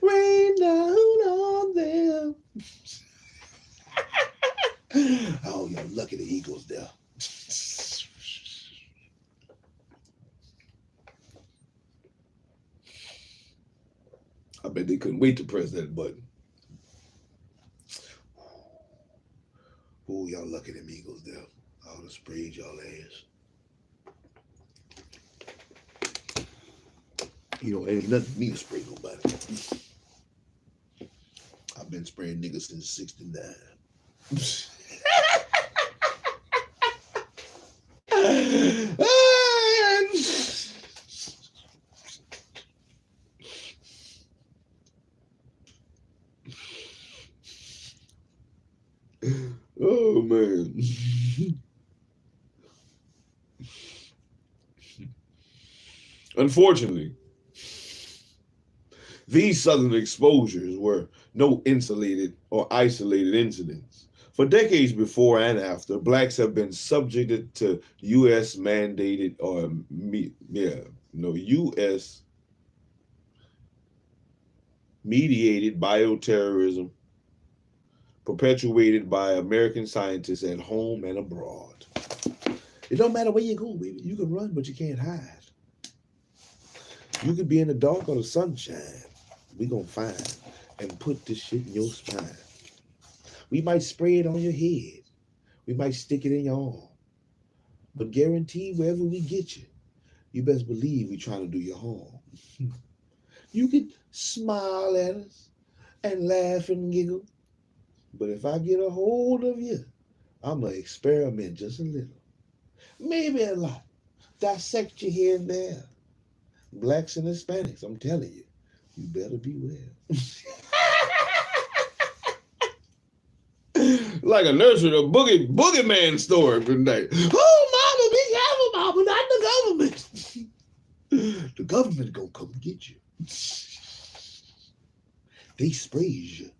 Rain down on them. Oh, you're lucky the eagles there. I bet they couldn't wait to press that button. Oh, y'all lucky them eagles there. I would have sprayed y'all ass. You know, ain't nothing for me to spray nobody. I've been spraying niggas since '69. Oh, man. Unfortunately, these southern exposures were no insulated or isolated incidents. For decades before and after, blacks have been subjected to U.S. mandated or U.S. mediated bioterrorism perpetuated by American scientists at home and abroad. It don't matter where you go, baby. You can run, but you can't hide. You could be in the dark or the sunshine. We gonna find and put this shit in your spine. We might spray it on your head. We might stick it in your arm. But guarantee wherever we get you, you best believe we trying to do you harm. You could smile at us and laugh and giggle. But if I get a hold of you, I'm gonna experiment just a little. Maybe a lot. Dissect you here and there. Blacks and Hispanics, I'm telling you, you better beware. Like a nursery, a boogeyman story tonight. Oh, mama, be careful, mama, not the government. The government gonna come get you. They sprays you.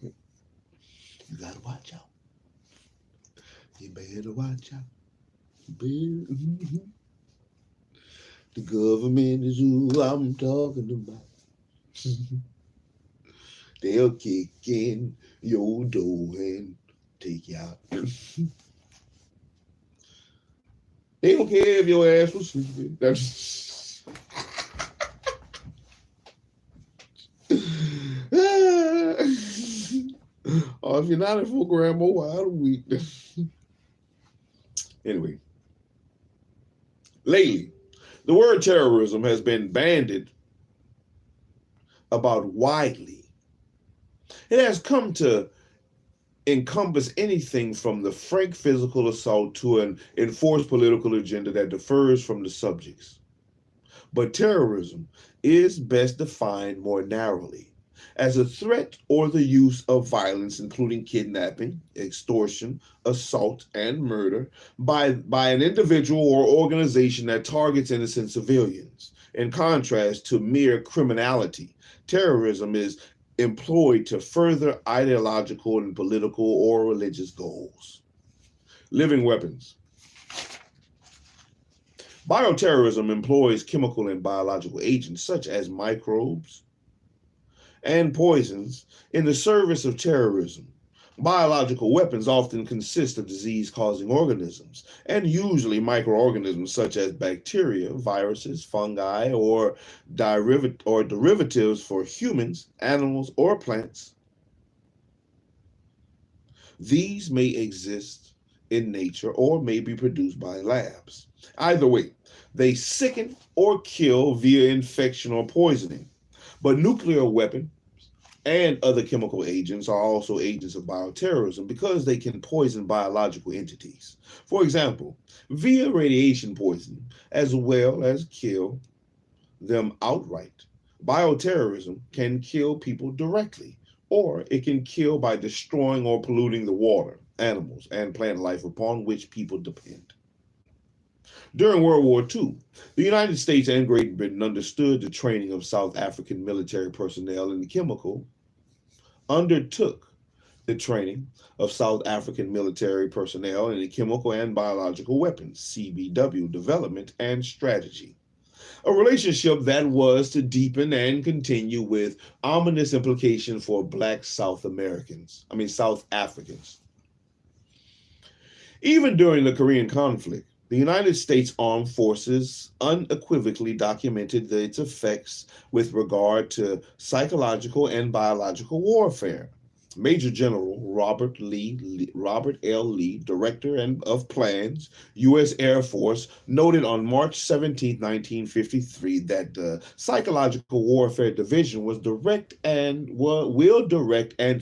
You gotta watch out. You better watch out. You better. The government is who I'm talking about. They'll kick in your door and take you out. They don't care if your ass was sleeping. That's or if you're not at full grandma, wide awake. Anyway, lately, the word terrorism has been bandied about widely. It has come to encompass anything from the frank physical assault to an enforced political agenda that differs from the subjects. But terrorism is best defined more narrowly as a threat or the use of violence, including kidnapping, extortion, assault, and murder by an individual or organization that targets innocent civilians. In contrast to mere criminality, terrorism is employed to further ideological and political or religious goals. Living weapons. Bioterrorism employs chemical and biological agents such as microbes, and poisons in the service of terrorism. Biological weapons often consist of disease-causing organisms, and usually microorganisms such as bacteria, viruses, fungi, or derivatives for humans, animals, or plants. These may exist in nature or may be produced by labs. Either way, they sicken or kill via infection or poisoning. But nuclear weapons and other chemical agents are also agents of bioterrorism because they can poison biological entities. For example, via radiation poisoning, as well as kill them outright. Bioterrorism can kill people directly, or it can kill by destroying or polluting the water, animals, and plant life upon which people depend. During World War II, the United States and Great Britain understood the training of South African military personnel in chemical, undertook the training of South African military personnel in chemical and biological weapons, CBW, development and strategy. A relationship that was to deepen and continue with ominous implications for Black South Africans. Even during the Korean conflict, the United States Armed Forces unequivocally documented its effects with regard to psychological and biological warfare. Major General Robert L. Lee, Director of Plans, U.S. Air Force, noted on March 17, 1953, that the Psychological Warfare Division will direct and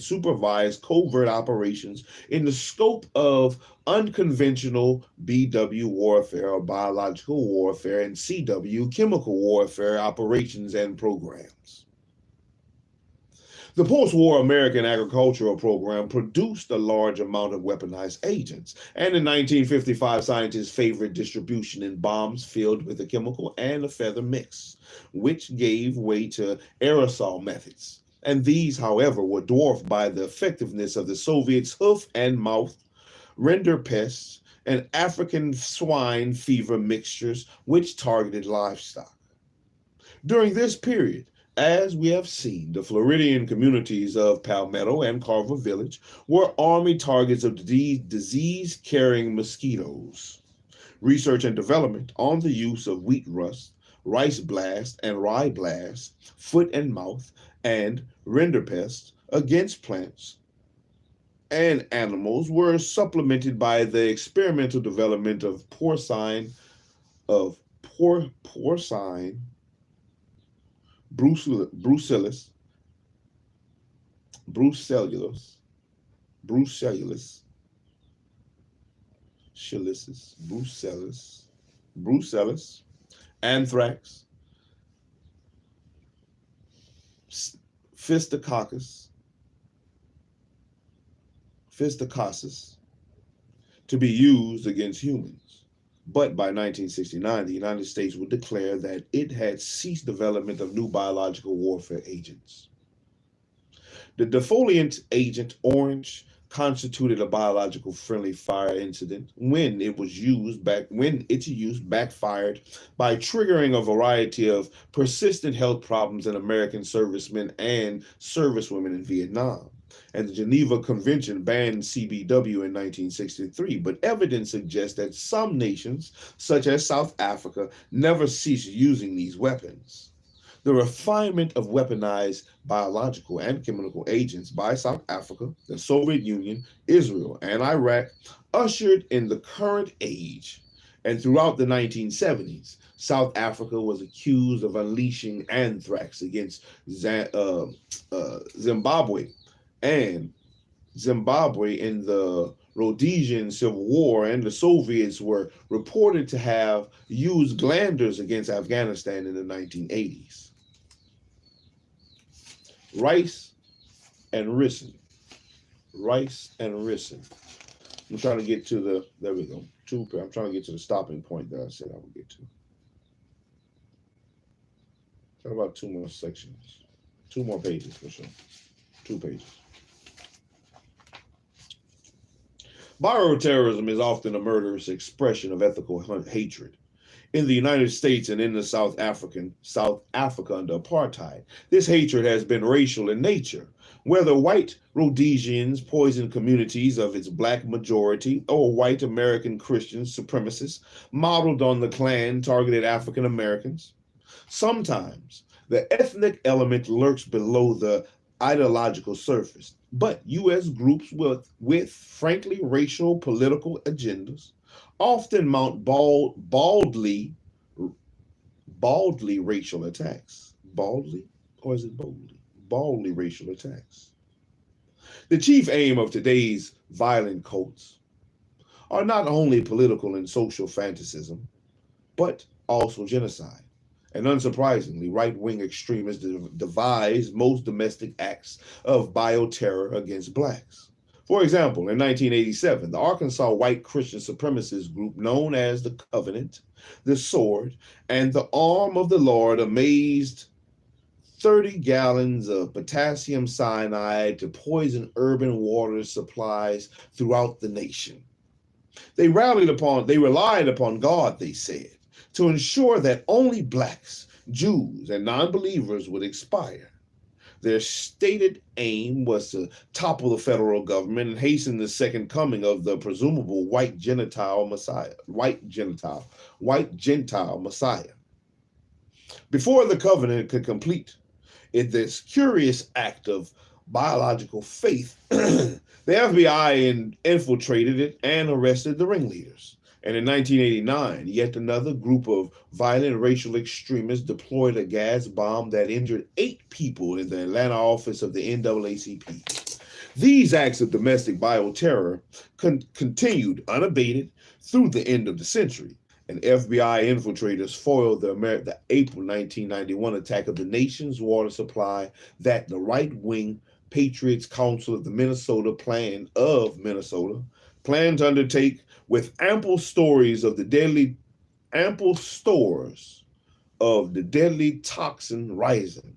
supervise covert operations in the scope of unconventional BW warfare or biological warfare and CW chemical warfare operations and programs. The post-war American agricultural program produced a large amount of weaponized agents, and in 1955, scientists favored distribution in bombs filled with a chemical and a feather mix, which gave way to aerosol methods. And these, however, were dwarfed by the effectiveness of the Soviets' hoof and mouth, rinderpest, and African swine fever mixtures, which targeted livestock. During this period, as we have seen, the Floridian communities of Palmetto and Carver Village were army targets of disease-carrying mosquitoes. Research and development on the use of wheat rust, rice blast, and rye blast, foot and mouth, and rinderpest against plants and animals were supplemented by the experimental development of porcine brucellus, anthrax, fisticosis, to be used against humans. But by 1969, the United States would declare that it had ceased development of new biological warfare agents. The defoliant agent orange constituted a biological friendly fire incident when its use backfired by triggering a variety of persistent health problems in American servicemen and servicewomen in Vietnam. And the Geneva Convention banned CBW in 1963, but evidence suggests that some nations, such as South Africa, never ceased using these weapons. The refinement of weaponized biological and chemical agents by South Africa, the Soviet Union, Israel, and Iraq ushered in the current age. And throughout the 1970s, South Africa was accused of unleashing anthrax against Zimbabwe in the Rhodesian Civil War, and the Soviets were reported to have used glanders against Afghanistan in the 1980s. Rice and ricin. I'm trying to get to the, there we go. I'm trying to get to the stopping point that I said I would get to. Got about 2 more sections. 2 more pages for sure. 2 pages. Bioterrorism is often a murderous expression of ethical hatred. in the United States and in the South Africa under apartheid. This hatred has been racial in nature, whether white Rhodesians poisoned communities of its black majority or white American Christian supremacists modeled on the Klan targeted African Americans. Sometimes the ethnic element lurks below the ideological surface, but U.S. groups with frankly racial political agendas often mount baldly racial attacks. Baldly? Or is it boldly? Baldly racial attacks. The chief aim of today's violent cults are not only political and social fanaticism, but also genocide. And unsurprisingly, right-wing extremists devise most domestic acts of bioterror against blacks. For example, in 1987, the Arkansas white Christian supremacist group known as the Covenant, the Sword, and the Arm of the Lord amazed 30 gallons of potassium cyanide to poison urban water supplies throughout the nation. They relied upon God, they said, to ensure that only blacks, Jews, and non-believers would expire. Their stated aim was to topple the federal government and hasten the second coming of the presumable white Gentile Messiah. Before the covenant could complete this curious act of biological faith, the FBI infiltrated it and arrested the ringleaders. And in 1989, yet another group of violent racial extremists deployed a gas bomb that injured 8 people in the Atlanta office of the NAACP. These acts of domestic bioterror continued unabated through the end of the century, and FBI infiltrators foiled the April 1991 attack of the nation's water supply that the right-wing Patriots Council of the Minnesota planned to undertake, with ample stores of the deadly toxin ricin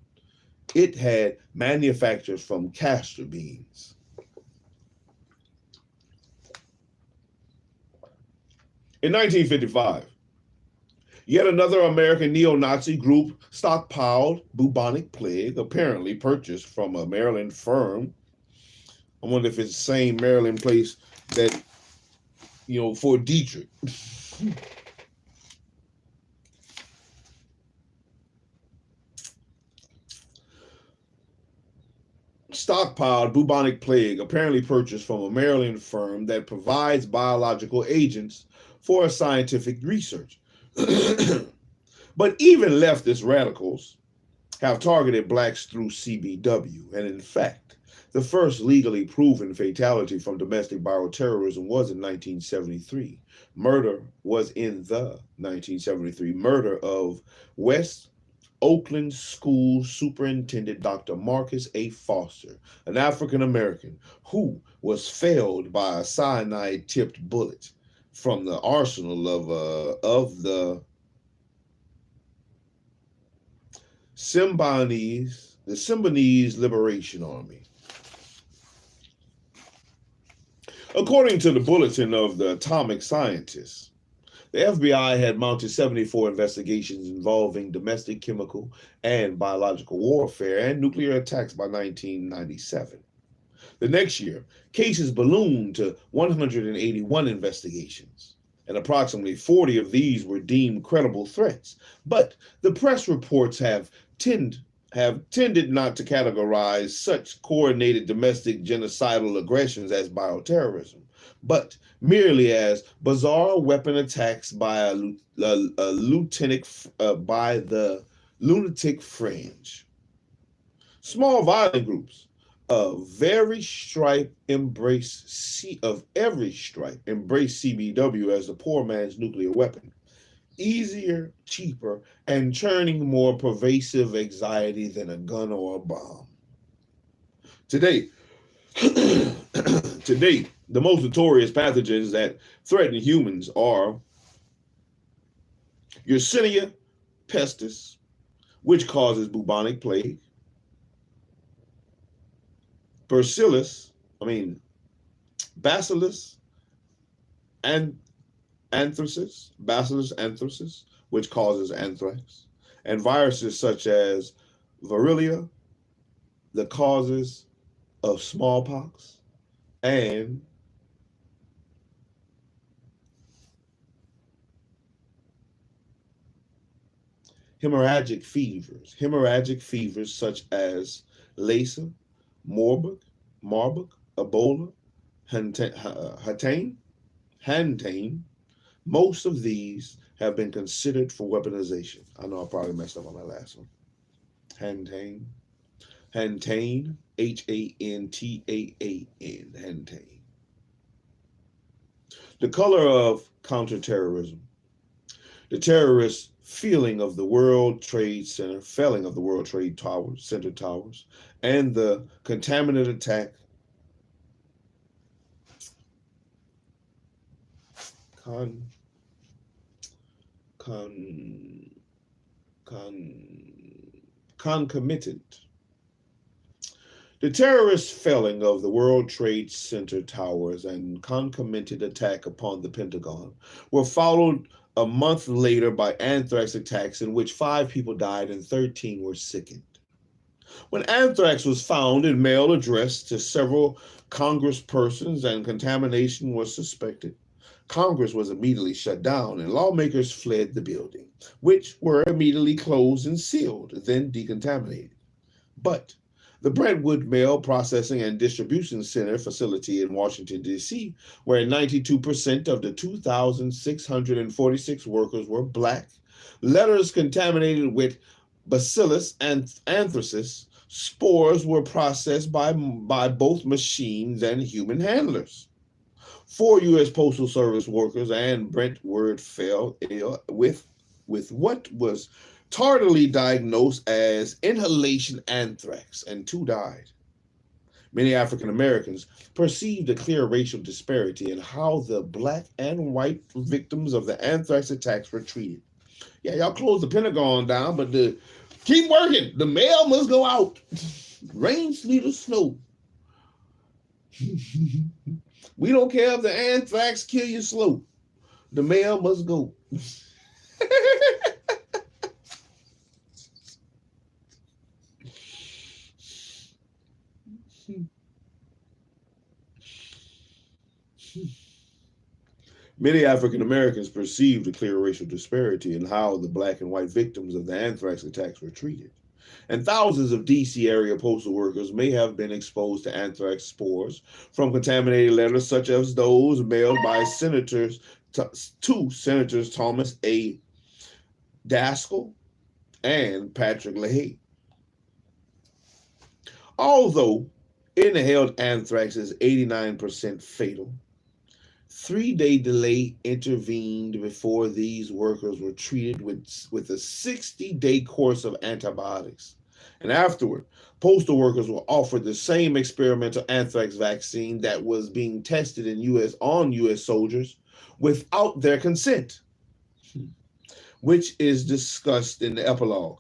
it had manufactured from castor beans. In 1955, yet another American neo-Nazi group stockpiled bubonic plague, apparently purchased from a Maryland firm. I wonder if it's the same Maryland place that, for Dietrich. Stockpiled bubonic plague, apparently purchased from a Maryland firm that provides biological agents for scientific research. But even leftist radicals have targeted blacks through CBW, and in fact, the first legally proven fatality from domestic bioterrorism was in 1973. Murder of West Oakland School Superintendent Dr. Marcus A. Foster, an African-American who was felled by a cyanide-tipped bullet from the arsenal of the Symbionese Liberation Army. According to the Bulletin of the Atomic Scientists, the FBI had mounted 74 investigations involving domestic, chemical, and biological warfare and nuclear attacks by 1997. The next year, cases ballooned to 181 investigations, and approximately 40 of these were deemed credible threats. But the press reports have tended not to categorize such coordinated domestic genocidal aggressions as bioterrorism, but merely as bizarre weapon attacks by the lunatic fringe. Small violent groups of every stripe embrace CBW as the poor man's nuclear weapon. Easier, cheaper, and churning more pervasive anxiety than a gun or a bomb. Today, the most notorious pathogens that threaten humans are Yersinia pestis, which causes bubonic plague, Bacillus anthracis, which causes anthrax, and viruses such as Varroa, the causes of smallpox, and hemorrhagic fevers such as Lassa, Marburg, Ebola, Hantane. Most of these have been considered for weaponization. I know I probably messed up on that last one. Hantane, Hantaan, Hantaan. The color of counterterrorism. The terrorist felling of the World Trade Center towers, and the contaminated attack con, con, con, concomitant. The terrorist felling of the World Trade Center towers and concomitant attack upon the Pentagon were followed a month later by anthrax attacks in which 5 people died and 13 were sickened. When anthrax was found in mail addressed to several congresspersons and contamination was suspected, Congress was immediately shut down and lawmakers fled the building, which were immediately closed and sealed, then decontaminated. But the Brentwood Mail Processing and Distribution Center facility in Washington, D.C., where 92% of the 2,646 workers were Black, letters contaminated with Bacillus anthracis spores were processed by both machines and human handlers. 4 U.S. Postal Service workers and Brentwood fell ill with what was tardily diagnosed as inhalation anthrax, and 2 died. Many African Americans perceived a clear racial disparity in how the Black and white victims of the anthrax attacks were treated. Yeah, y'all closed the Pentagon down, but keep working. The mail must go out. Rain, sleet, or snow. We don't care if the anthrax kill you slow. The mail must go. Many African Americans perceived a clear racial disparity in how the Black and white victims of the anthrax attacks were treated. And thousands of D.C. area postal workers may have been exposed to anthrax spores from contaminated letters such as those mailed by Senators Thomas A. Daskell and Patrick Leahy. Although inhaled anthrax is 89% fatal, 3-day delay intervened before these workers were treated with a 60-day course of antibiotics. And afterward, postal workers were offered the same experimental anthrax vaccine that was being tested on U.S. soldiers without their consent, which is discussed in the epilogue.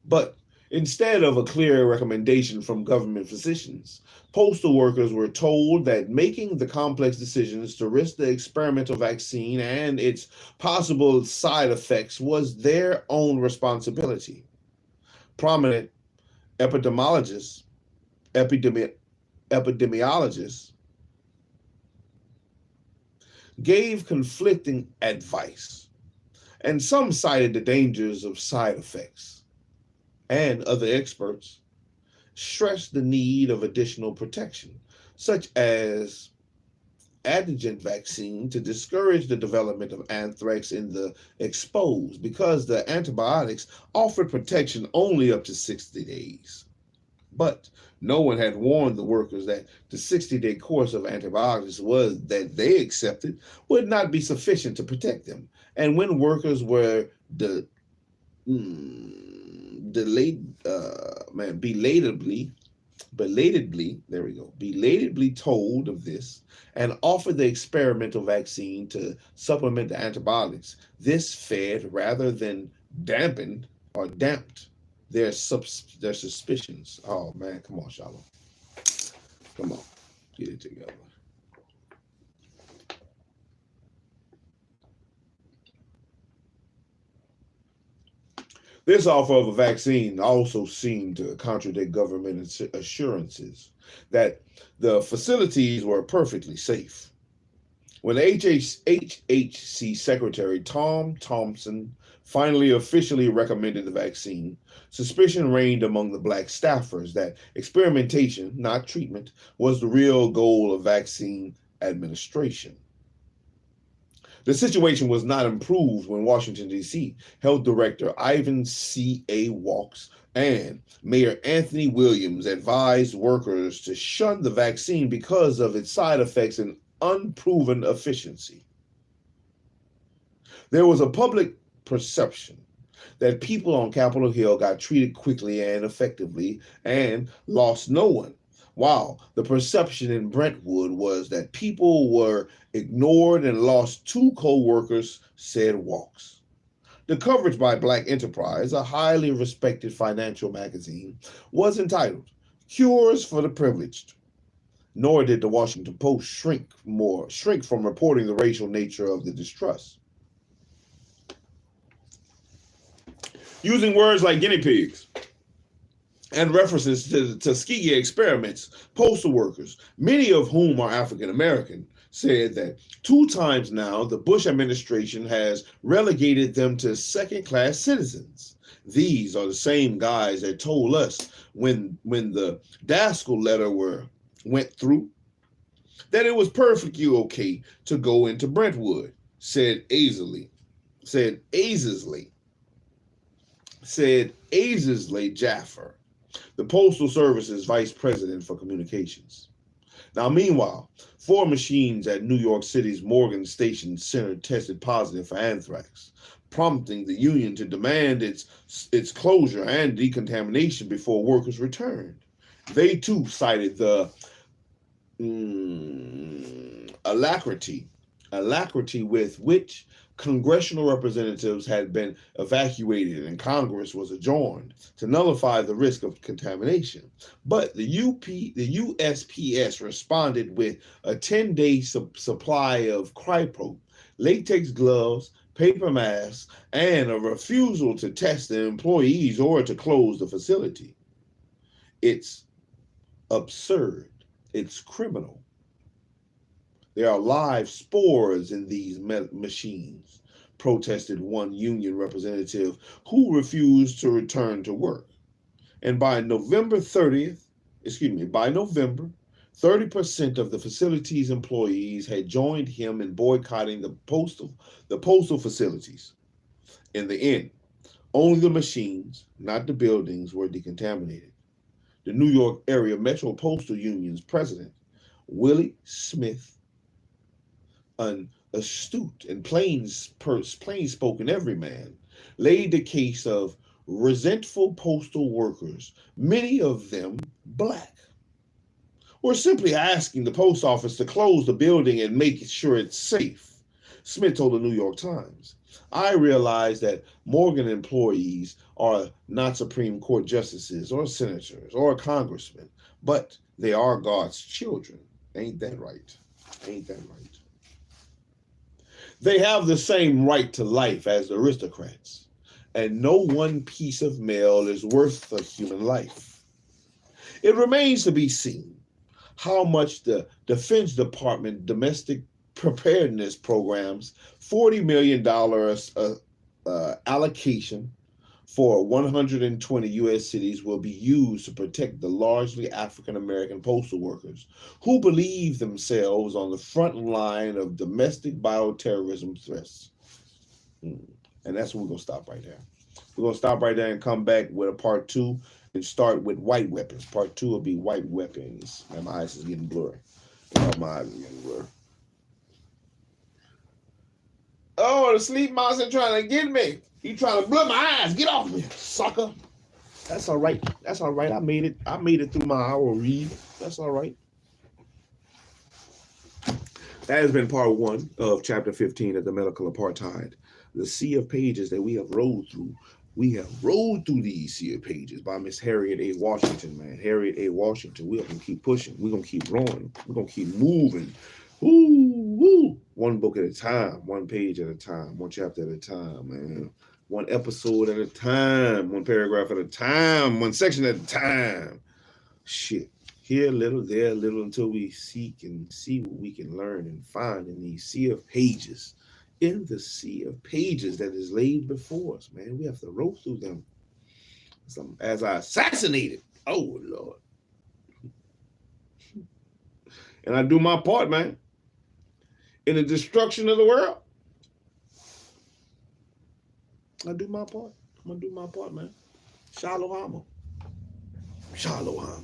But instead of a clear recommendation from government physicians, postal workers were told that making the complex decisions to risk the experimental vaccine and its possible side effects was their own responsibility. Prominent epidemiologists gave conflicting advice, and some cited the dangers of side effects, and other experts stressed the need of additional protection, such as adjuvant vaccine to discourage the development of anthrax in the exposed, because the antibiotics offered protection only up to 60 days. But no one had warned the workers that the 60-day course of antibiotics that they accepted would not be sufficient to protect them. And when workers were belatedly told of this and offered the experimental vaccine to supplement the antibiotics, this fed rather than dampened or damped their suspicions. Oh man, come on, SHILO. Come on, get it together. This offer of a vaccine also seemed to contradict government assurances that the facilities were perfectly safe. When HHC Secretary Tom Thompson finally officially recommended the vaccine, suspicion reigned among the black staffers that experimentation, not treatment, was the real goal of vaccine administration. The situation was not improved when Washington, D.C. Health Director Ivan C.A. Walks and Mayor Anthony Williams advised workers to shun the vaccine because of its side effects and unproven efficiency. There was a public perception that people on Capitol Hill got treated quickly and effectively and lost no one, while the perception in Brentwood was that people were ignored and lost 2 co-workers, said Walks. The coverage by Black Enterprise, a highly respected financial magazine, was entitled Cures for the Privileged. Nor did the Washington Post shrink from reporting the racial nature of the distrust. Using words like guinea pigs and references to Tuskegee experiments, postal workers, many of whom are African American, said that 2 times now the Bush administration has relegated them to second-class citizens. These are the same guys that told us when the Daskell letter went through that it was perfectly okay to go into Brentwood, said Aisley Jaffer, the Postal Service's vice president for communications. Now, meanwhile, 4 machines at New York City's Morgan Station Center tested positive for anthrax, prompting the union to demand its closure and decontamination before workers returned. They too cited the alacrity with which congressional representatives had been evacuated and Congress was adjourned to nullify the risk of contamination. But the USPS responded with a 10-day supply of Crypro, latex gloves, paper masks, and a refusal to test the employees or to close the facility. It's absurd. It's criminal. There are live spores in these machines, protested one union representative who refused to return to work. And by November, 30% of the facility's employees had joined him in boycotting the postal facilities. In the end, only the machines, not the buildings, were decontaminated. The New York Area Metro Postal Union's president, Willie Smith, an astute and plain-spoken everyman, laid the case of resentful postal workers, many of them black, were simply asking the post office to close the building and make sure it's safe. Smith told the New York Times, "I realize that Morgan employees are not Supreme Court justices or senators or congressmen, but they are God's children. Ain't that right? Ain't that right? They have the same right to life as the aristocrats, and no one piece of mail is worth a human life." It remains to be seen how much the Defense Department domestic preparedness program's $40 million allocation for 120 U.S. cities will be used to protect the largely African-American postal workers who believe themselves on the front line of domestic bioterrorism threats. And that's where we're going to stop right there. We're going to stop right there and come back with a part 2 and start with white weapons. Part 2 will be white weapons. And my eyes is getting blurry. My eyes is getting blurry. Oh, the sleep monster trying to get me. He trying to blur my eyes. Get off me, sucker. That's all right. That's all right. I made it. I made it through my hour read. That's all right. That has been part 1 of chapter 15 of the Medical Apartheid. The sea of pages that we have rolled through. We have rolled through these sea of pages by Miss Harriet A. Washington, man. Harriet A. Washington. We're going to keep pushing. We're going to keep rolling. We're going to keep moving. Woo, woo. One book at a time, one page at a time, one chapter at a time, man. one episode at a time, one paragraph at a time, one section at a time. Shit. Here a little, there a little, until we seek and see what we can learn and find in these sea of pages. In the sea of pages that is laid before us, man. We have to roll through them. As I assassinated. Oh, Lord. And I do my part, man. In the destruction of the world. I do my part. I'm going to do my part, man. SHILO. SHILO.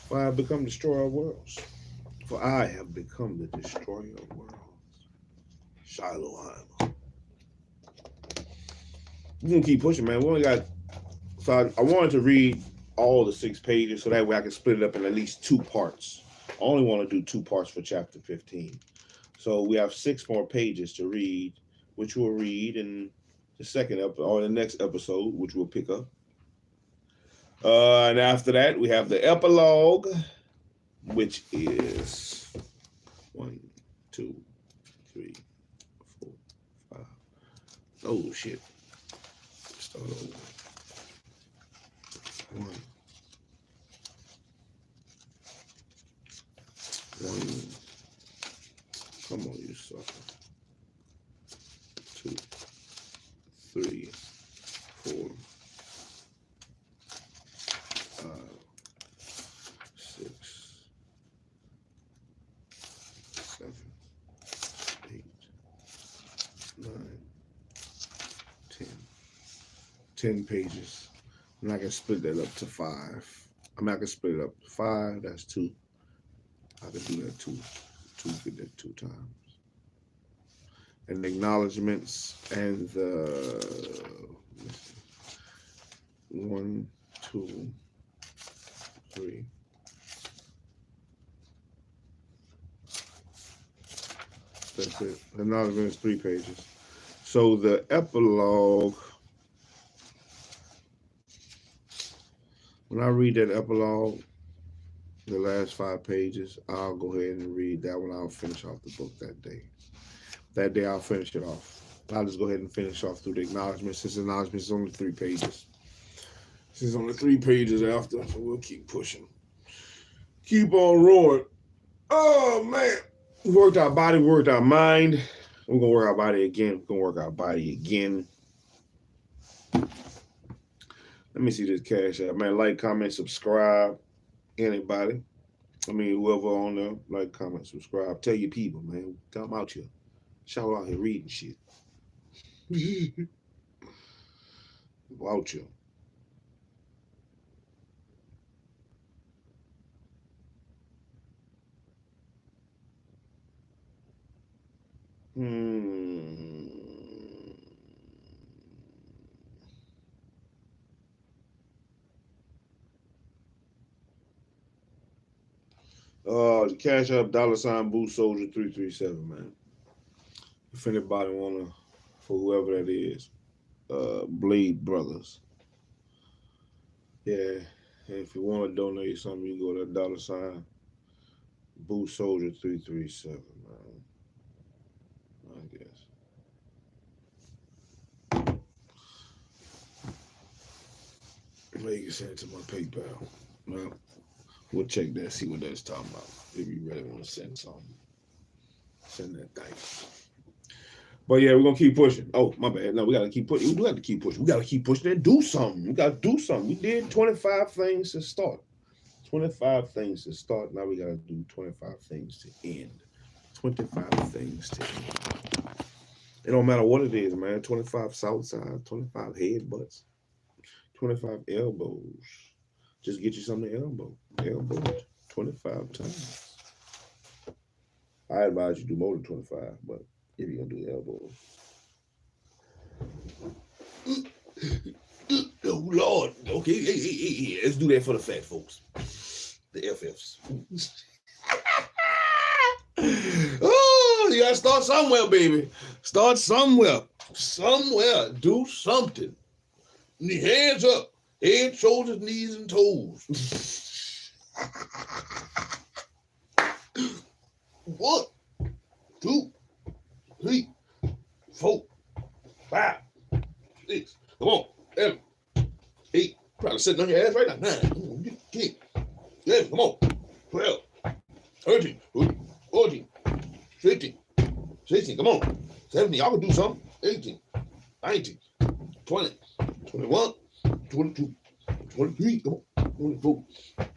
For I have become destroyer of worlds. For I have become the destroyer of worlds. SHILO. We're going to keep pushing, man. We only got... So I wanted to read all the 6 pages so that way I can split it up in at least 2 parts. I only want to do 2 parts for chapter 15. So we have 6 more pages to read, which we'll read in the second episode, or the next episode, which we'll pick up. And after that, we have the epilogue, which is 1, 2, 3, 4, 5. Oh, shit. Start over. 1. 1. Come on, you sucker. 2, 3, 4, 5, 6, 7, 8, 9, 10. 10 pages. And I can split that up to 5. I mean, I can split it up to 5. That's 2. I can do that 2. Get that 2 times. And the acknowledgements and the 1, 2, 3. That's it. The acknowledgements 3 pages. So the epilogue. When I read that epilogue, the last 5 pages, I'll go ahead and read that one. I'll finish off the book that day. That day, I'll finish it off. I'll just go ahead and finish off through the acknowledgments. Since the acknowledgments is only 3 pages. Since only 3 pages after, so we'll keep pushing. Keep on rolling. Oh, man. We worked our body, worked our mind. We're going to work our body again. We're going to work our body again. Let me see this cash out. Man, like, comment, subscribe. Anybody. I mean, whoever on there, like, comment, subscribe. Tell your people, man. Tell them out here. Shout out here reading shit. Out here. The cash up $Bootsoulja337, man. If anybody wanna, for whoever that is, Blade Brothers. Yeah, and if you want to donate something, you go to $Bootsoulja337, man. I guess. Well, you can send it to my PayPal. Well, we'll check that, see what that's talking about. If you really want to send something, send that thing. But yeah, we're gonna keep pushing. Oh, my bad. No, we gotta keep pushing. We do have to keep pushing. We gotta keep pushing and do something. We gotta do something. We did 25 things to start. 25 things to start. Now we gotta do 25 things to end. 25 things to end. It don't matter what it is, man. 25 south side, 25 headbutts, 25 elbows. Just get you something to elbow. Elbow 25 times. I advise you do more than 25, but if you're gonna do the elbows. Oh Lord. Okay, hey. Let's do that for the fat folks. The FFs. Oh, you gotta start somewhere, baby. Start somewhere. Somewhere. Do something. Hands up. Head, shoulders, knees, and toes. 1, 2, 3, 4, sitting on your ass right now. 9, come on, get kicked. 11, come on. 12, 13, 14, 15, 16, come on. 17, y'all can do something. 18, 19, 20, 21, 22, 23, come on. 24,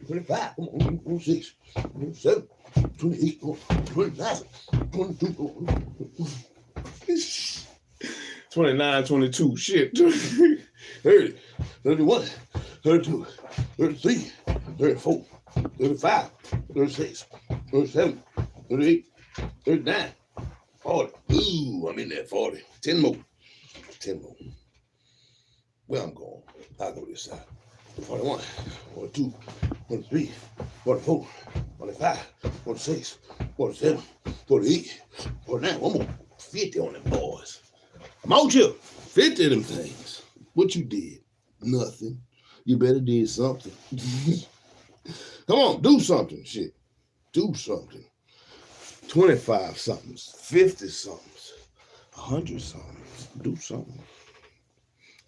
25, come on. 26, 27, 28, come on. 29, 22, come on. 29, 22, shit. 30, 31, 32, 33, 34, 35, 36, 37, 38, 39, 40. Ooh, I'm in there, 40. 10 more. 10 more. Where I'm going, I'll go this side. 41, 42, 43, 44, 45, 46, 47, 48, 49. One more. 50 on them boys. I'm out here. 50 of them things. What you did? Nothing. You better did something. Come on, do something, shit. Do something. 25 somethings, 50 somethings, 100 somethings. Do something.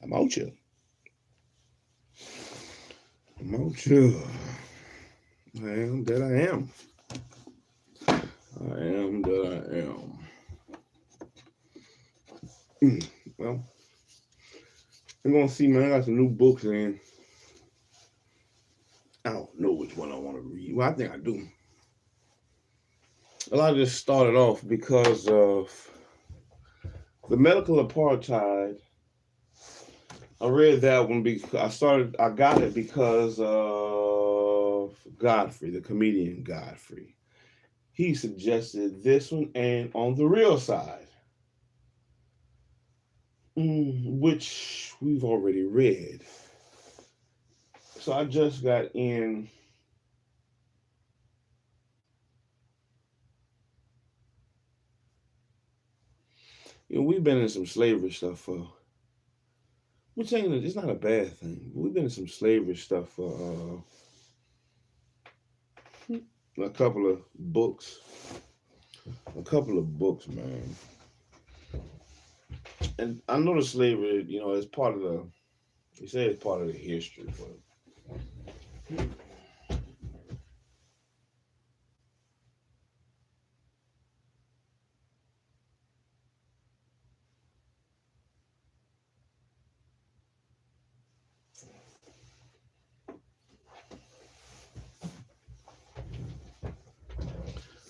I'm out here. I'm out here. I am that I am. I am that I am. Well, I'm gonna see, man. I got some new books in. I don't know which one I want to read. Well, I think I do. A lot of this started off because of the medical apartheid. I read that one because I got it because of Godfrey, the comedian Godfrey. He suggested this one and On the Real Side, which we've already read. So I just got in. You know, we've been in some slavery stuff for, which ain't, it's not a bad thing. We've been in some slavery stuff for a couple of books. Man. And I know the slavery, you know, it's part of the, they say it's part of the history, but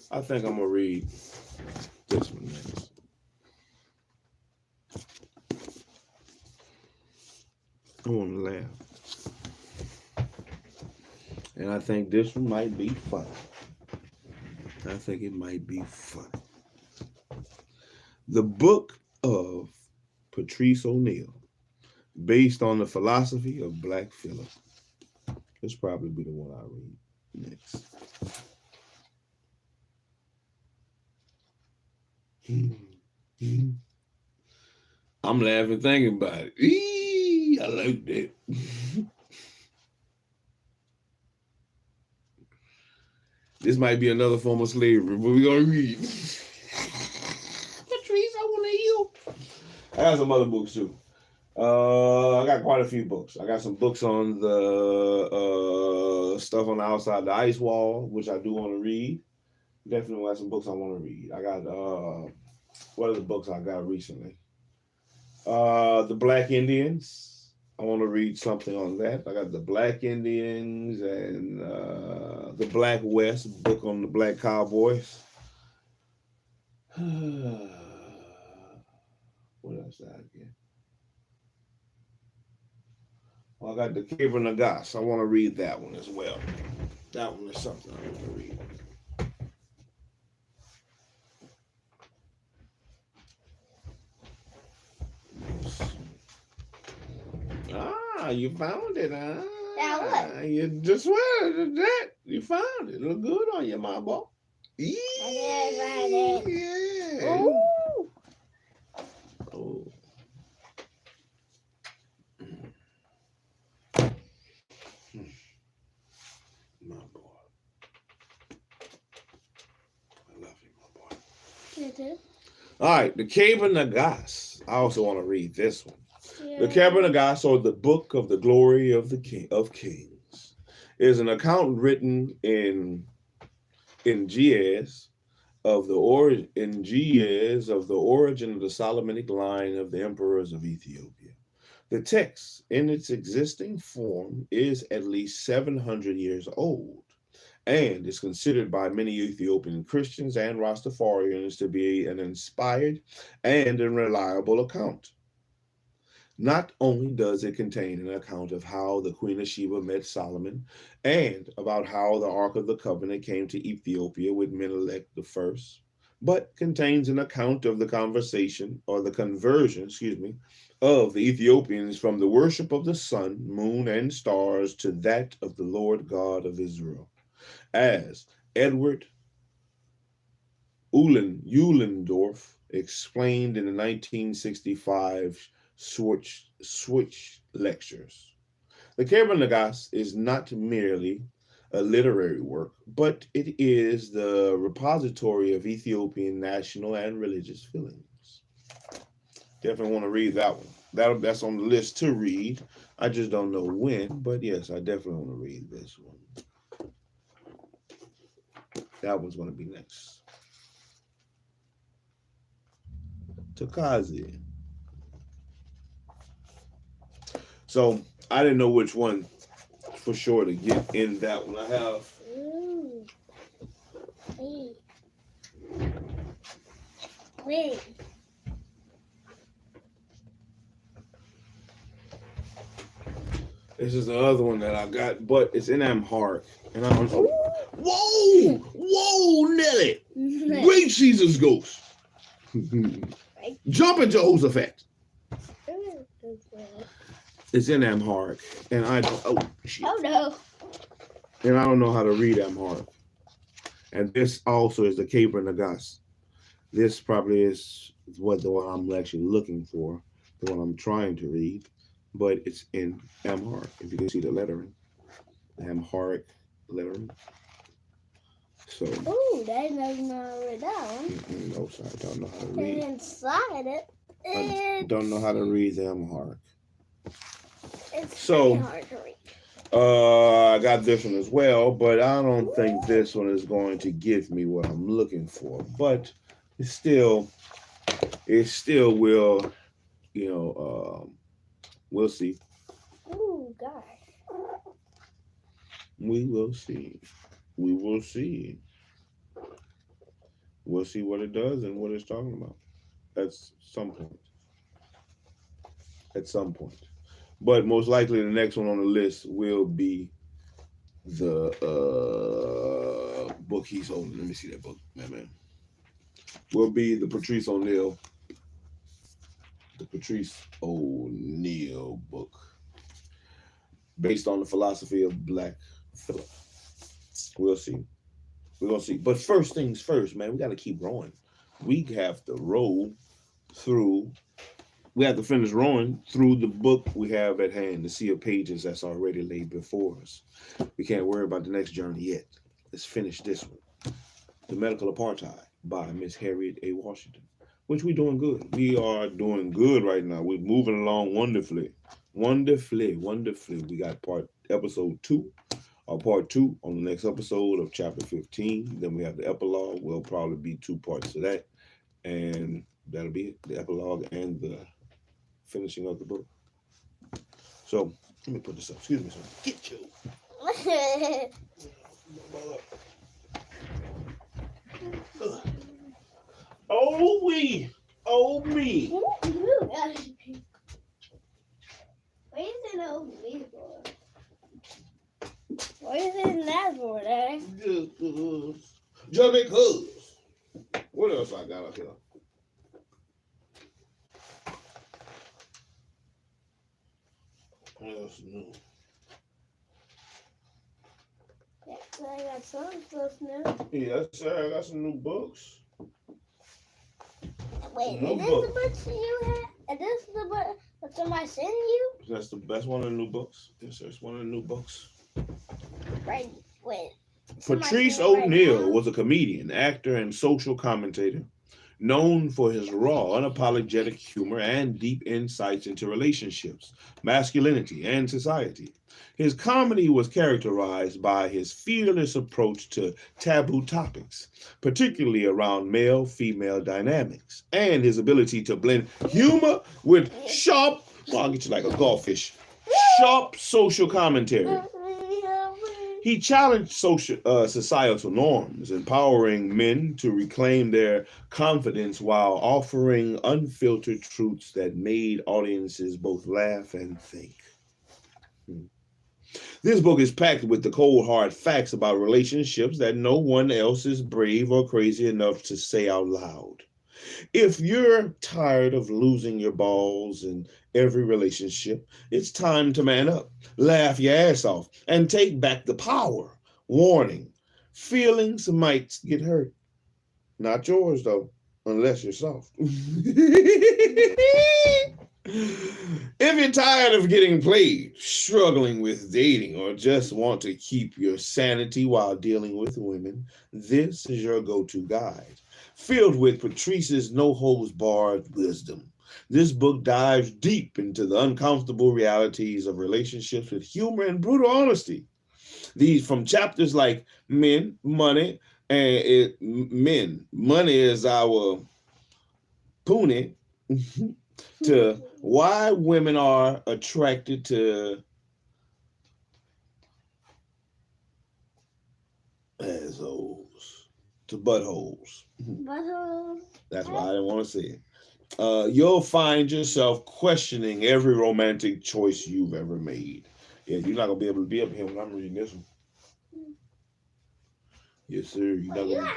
I think I'm gonna read this one next. I want to laugh. And I think this one might be fun. I think it might be fun. The Book of Patrice O'Neal, based on the philosophy of Black Phillip. This probably be the one I read next. I'm laughing thinking about it. Eee, I like that. This might be another form of slavery, but we're going to read. Patrice, I want to heal. I got some other books too. I got quite a few books. I got some books on the stuff on the outside the ice wall, which I do want to read. Definitely got some books I want to read. I got, what are the books I got recently? The Black Indians. I want to read something on that. I got the Black Indians and the Black West, book on the Black Cowboys. What else did I get? Well, I got the Cave of Nagas. I want to read that one as well. That one is something I want to read. Ah, you found it, huh? Yeah, what? You just that. You found it. Look good on you, my boy. I did find it. Yeah. Ooh. Oh. My boy. I love you, my boy. You too? All right, the Cave of Nagas. I also want to read this one. Yeah. The Kebra or the Book of the Glory of the King of Kings, is an account written in Ge'ez of the origin of the Solomonic line of the emperors of Ethiopia. The text, in its existing form, is at least 700 years old and is considered by many Ethiopian Christians and Rastafarians to be an inspired and a reliable account. Not only does it contain an account of how the Queen of Sheba met Solomon and about how the Ark of the Covenant came to Ethiopia with Menelik I, but contains an account of the conversion, of the Ethiopians from the worship of the sun, moon, and stars to that of the Lord God of Israel, as Edward Uhlendorf explained in the 1965 Switch Lectures. The Kebra Nagas is not merely a literary work, but it is the repository of Ethiopian national and religious feelings. Definitely want to read that one. That's on the list to read. I just don't know when, but yes, I definitely want to read this one. That one's going to be next. Takazi. So I didn't know which one for sure to get in that one. I have. Wait. This is the other one that I got, but it's in Amharic, and I don't know. Whoa, Nelly! Great Jesus Ghost! Jumping Jehoshaphat. It's in Amharic, and I don't. Oh shit! Oh no! And I don't know how to read Amharic. And this also is the Kebra Nagas. This probably is what the one I'm actually looking for, the one I'm trying to read, but it's in Amharic. If you can see the lettering, the Amharic lettering. So. Oh, that doesn't know how to read that one. No, sorry, I don't know how to read. And inside it, I don't know how to read the Amharic. It's so hard to read. I got this one as well, but I don't think this one is going to give me what I'm looking for. But it still will, we'll see. Oh gosh. We will see. We will see. We'll see what it does and what it's talking about at some point. At some point. But most likely the next one on the list will be the book he's holding. Let me see that book, man. Will be the Patrice O'Neill book, based on the philosophy of Black Phillip. We'll see. We're gonna see. But first things first, man. We got to keep rowing. We have to roll through. We have to finish rowing through the book we have at hand, the sea of pages that's already laid before us. We can't worry about the next journey yet. Let's finish this one. The Medical Apartheid by Miss Harriet A. Washington, which we're doing good. We are doing good right now. We're moving along wonderfully. Wonderfully. We got episode 2, or part 2 on the next episode of chapter 15. Then we have the epilogue. Will probably be 2 parts to that. And that'll be it. The epilogue and the finishing of the book. So let me put this up. Excuse me, sir. Get you. Oh me. What is it old me for? What is it in that for, Daddy? Just because. What else I got up here? What else new? Yeah, I got some stuff new. Yes, sir. I got some new books. Wait, No is this book. the books you had? Is this the book that somebody sent you? That's one of the new books. Yes, sir. It's one of the new books. Right. Wait. Patrice O'Neill was a comedian, actor, and social commentator. known for his raw, unapologetic humor and deep insights into relationships, masculinity, and society. His comedy was characterized by his fearless approach to taboo topics, particularly around male female dynamics, and his ability to blend humor with sharp, well, I'll get you like a goldfish, sharp social commentary. He challenged societal norms, empowering men to reclaim their confidence while offering unfiltered truths that made audiences both laugh and think. This book is packed with the cold hard facts about relationships that no one else is brave or crazy enough to say out loud. If you're tired of losing your balls in every relationship, it's time to man up, laugh your ass off, and take back the power. Warning, feelings might get hurt. Not yours, though, unless you're soft. If you're tired of getting played, struggling with dating, or just want to keep your sanity while dealing with women, this is your go-to guide. Filled with Patrice's no-holds-barred wisdom, this book dives deep into the uncomfortable realities of relationships with humor and brutal honesty. These from chapters like men, money, and money is our pony, to why women are attracted to assholes, to buttholes. That's why I didn't want to say it. You'll find yourself questioning every romantic choice you've ever made. Yeah, you're not gonna be able to be up here when I'm reading this one. Yes, sir. You're not gonna.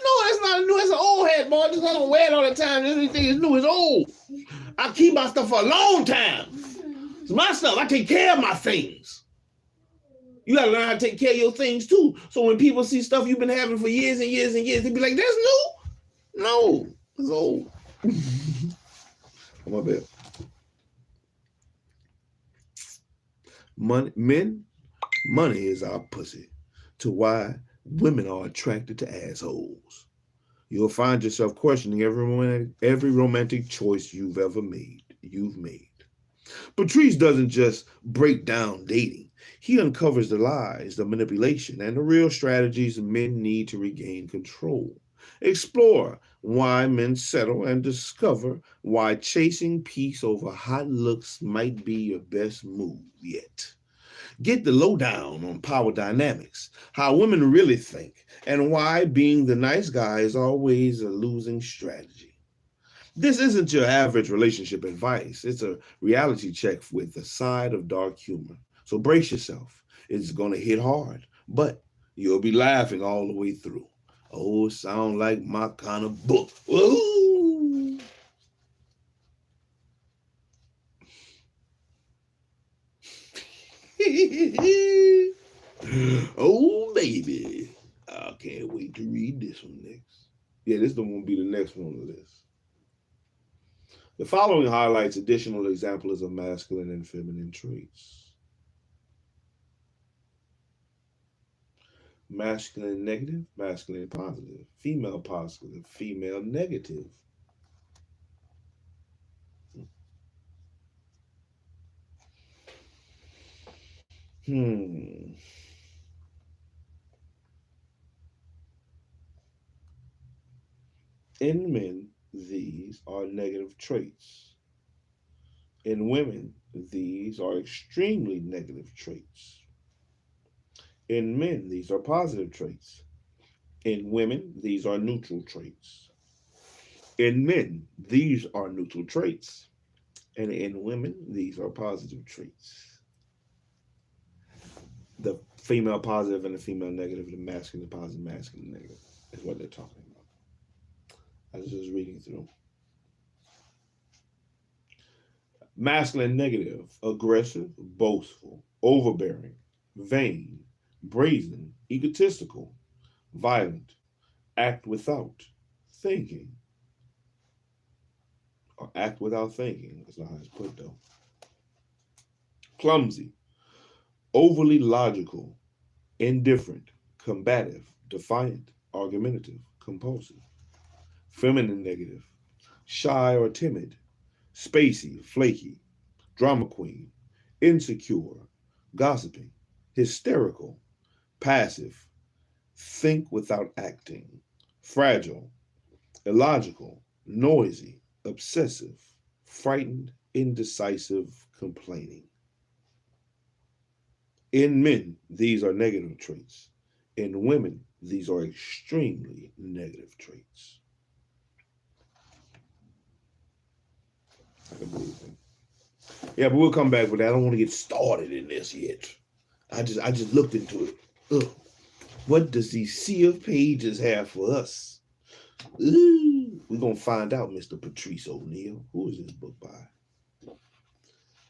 No, that's not new. It's an old hat, boy. Just I don't wear it all the time. Everything is new. It's old. I keep my stuff for a long time. It's my stuff. I take care of my things. You gotta learn how to take care of your things too. So when people see stuff you've been having for years and years and years, they be like, "That's new." No, it's old. Come on, babe. Money is our pussy. To why women are attracted to assholes. You'll find yourself questioning every romantic choice you've made. Patrice doesn't just break down dating. He uncovers the lies, the manipulation, and the real strategies men need to regain control. Explore why men settle and discover why chasing peace over hot looks might be your best move yet. Get the lowdown on power dynamics, how women really think, and why being the nice guy is always a losing strategy. This isn't your average relationship advice. It's a reality check with a side of dark humor. So brace yourself. It's going to hit hard, but you'll be laughing all the way through. Oh, it sounds like my kind of book. Ooh. Oh, baby. I can't wait to read this one next. Yeah, this one will be the next one on the list. The following highlights additional examples of masculine and feminine traits. Masculine negative, masculine positive, female negative. In men, these are negative traits. In women, these are extremely negative traits. In men, these are positive traits. In women, these are neutral traits. In men, these are neutral traits. And in women, these are positive traits. The female positive and the female negative, the masculine positive, masculine negative is what they're talking about. I was just reading through. Masculine negative, aggressive, boastful, overbearing, vain, brazen, egotistical, violent, act without thinking. Or act without thinking. That's not how it's put though. Clumsy, overly logical, indifferent, combative, defiant, argumentative, compulsive. feminine negative, shy or timid, spacey, flaky, drama queen, insecure, gossiping, hysterical, passive, think without acting, fragile, illogical, noisy, obsessive, frightened, indecisive, complaining. In men, these are negative traits. In women, these are extremely negative traits. I can believe that. Yeah, but we'll come back with that. I don't want to get started in this yet. I just looked into it. Ugh. What does the sea of pages have for us? Ooh, we're gonna find out, Mr. Patrice O'Neill. Who is this book by?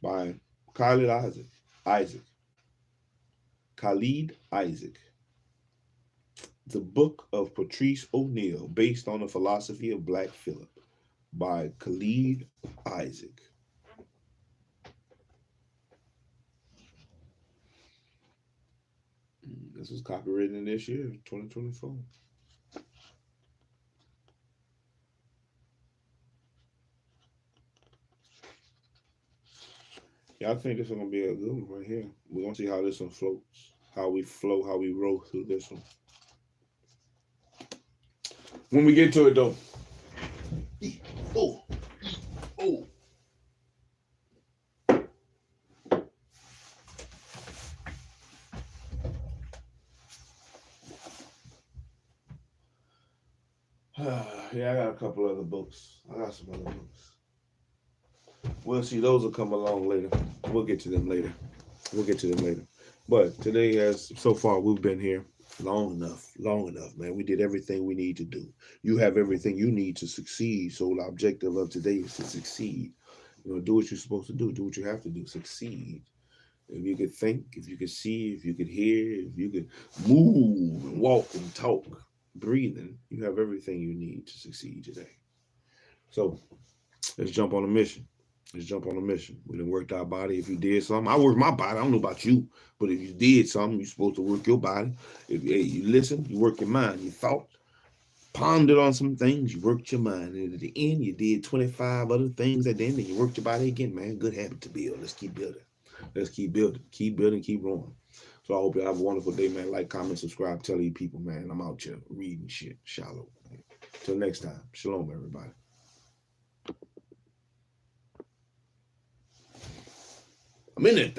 By Khalid Isaac. Isaac. Khalid Isaac. The Book of Patrice O'Neill, based on the philosophy of Black Phillip, by Khalid Isaac. This was copyrighted in this year, 2024. Yeah, I think this is gonna be a good one right here. We're gonna see how this one floats, how we flow, how we roll through this one. When we get to it though. Oh, oh. Yeah, I got a couple other books. I got some other books. We'll see. Those will come along later. We'll get to them later. But today, as so far, we've been here long enough, man. We did everything we need to do. You have everything you need to succeed. So the objective of today is to succeed. Do what you're supposed to do. Do what you have to do. Succeed. If you could think, if you could see, if you could hear, if you could move and walk and talk, breathing, you have everything you need to succeed today. So let's jump on a mission. We done worked our body. If you did something, I worked my body. I don't know about you, but if you did something, you're supposed to work your body. If you listen, you work your mind. You thought, pondered on some things, you worked your mind. And at the end, you did 25 other things at the end, and you worked your body again, man. Good habit to build. Let's keep building. Keep building, keep growing. So I hope you have a wonderful day, man. Like, comment, subscribe, tell you people, man. I'm out here reading shit. SHILO. Till next time. Shalom, everybody. I'm in that thing.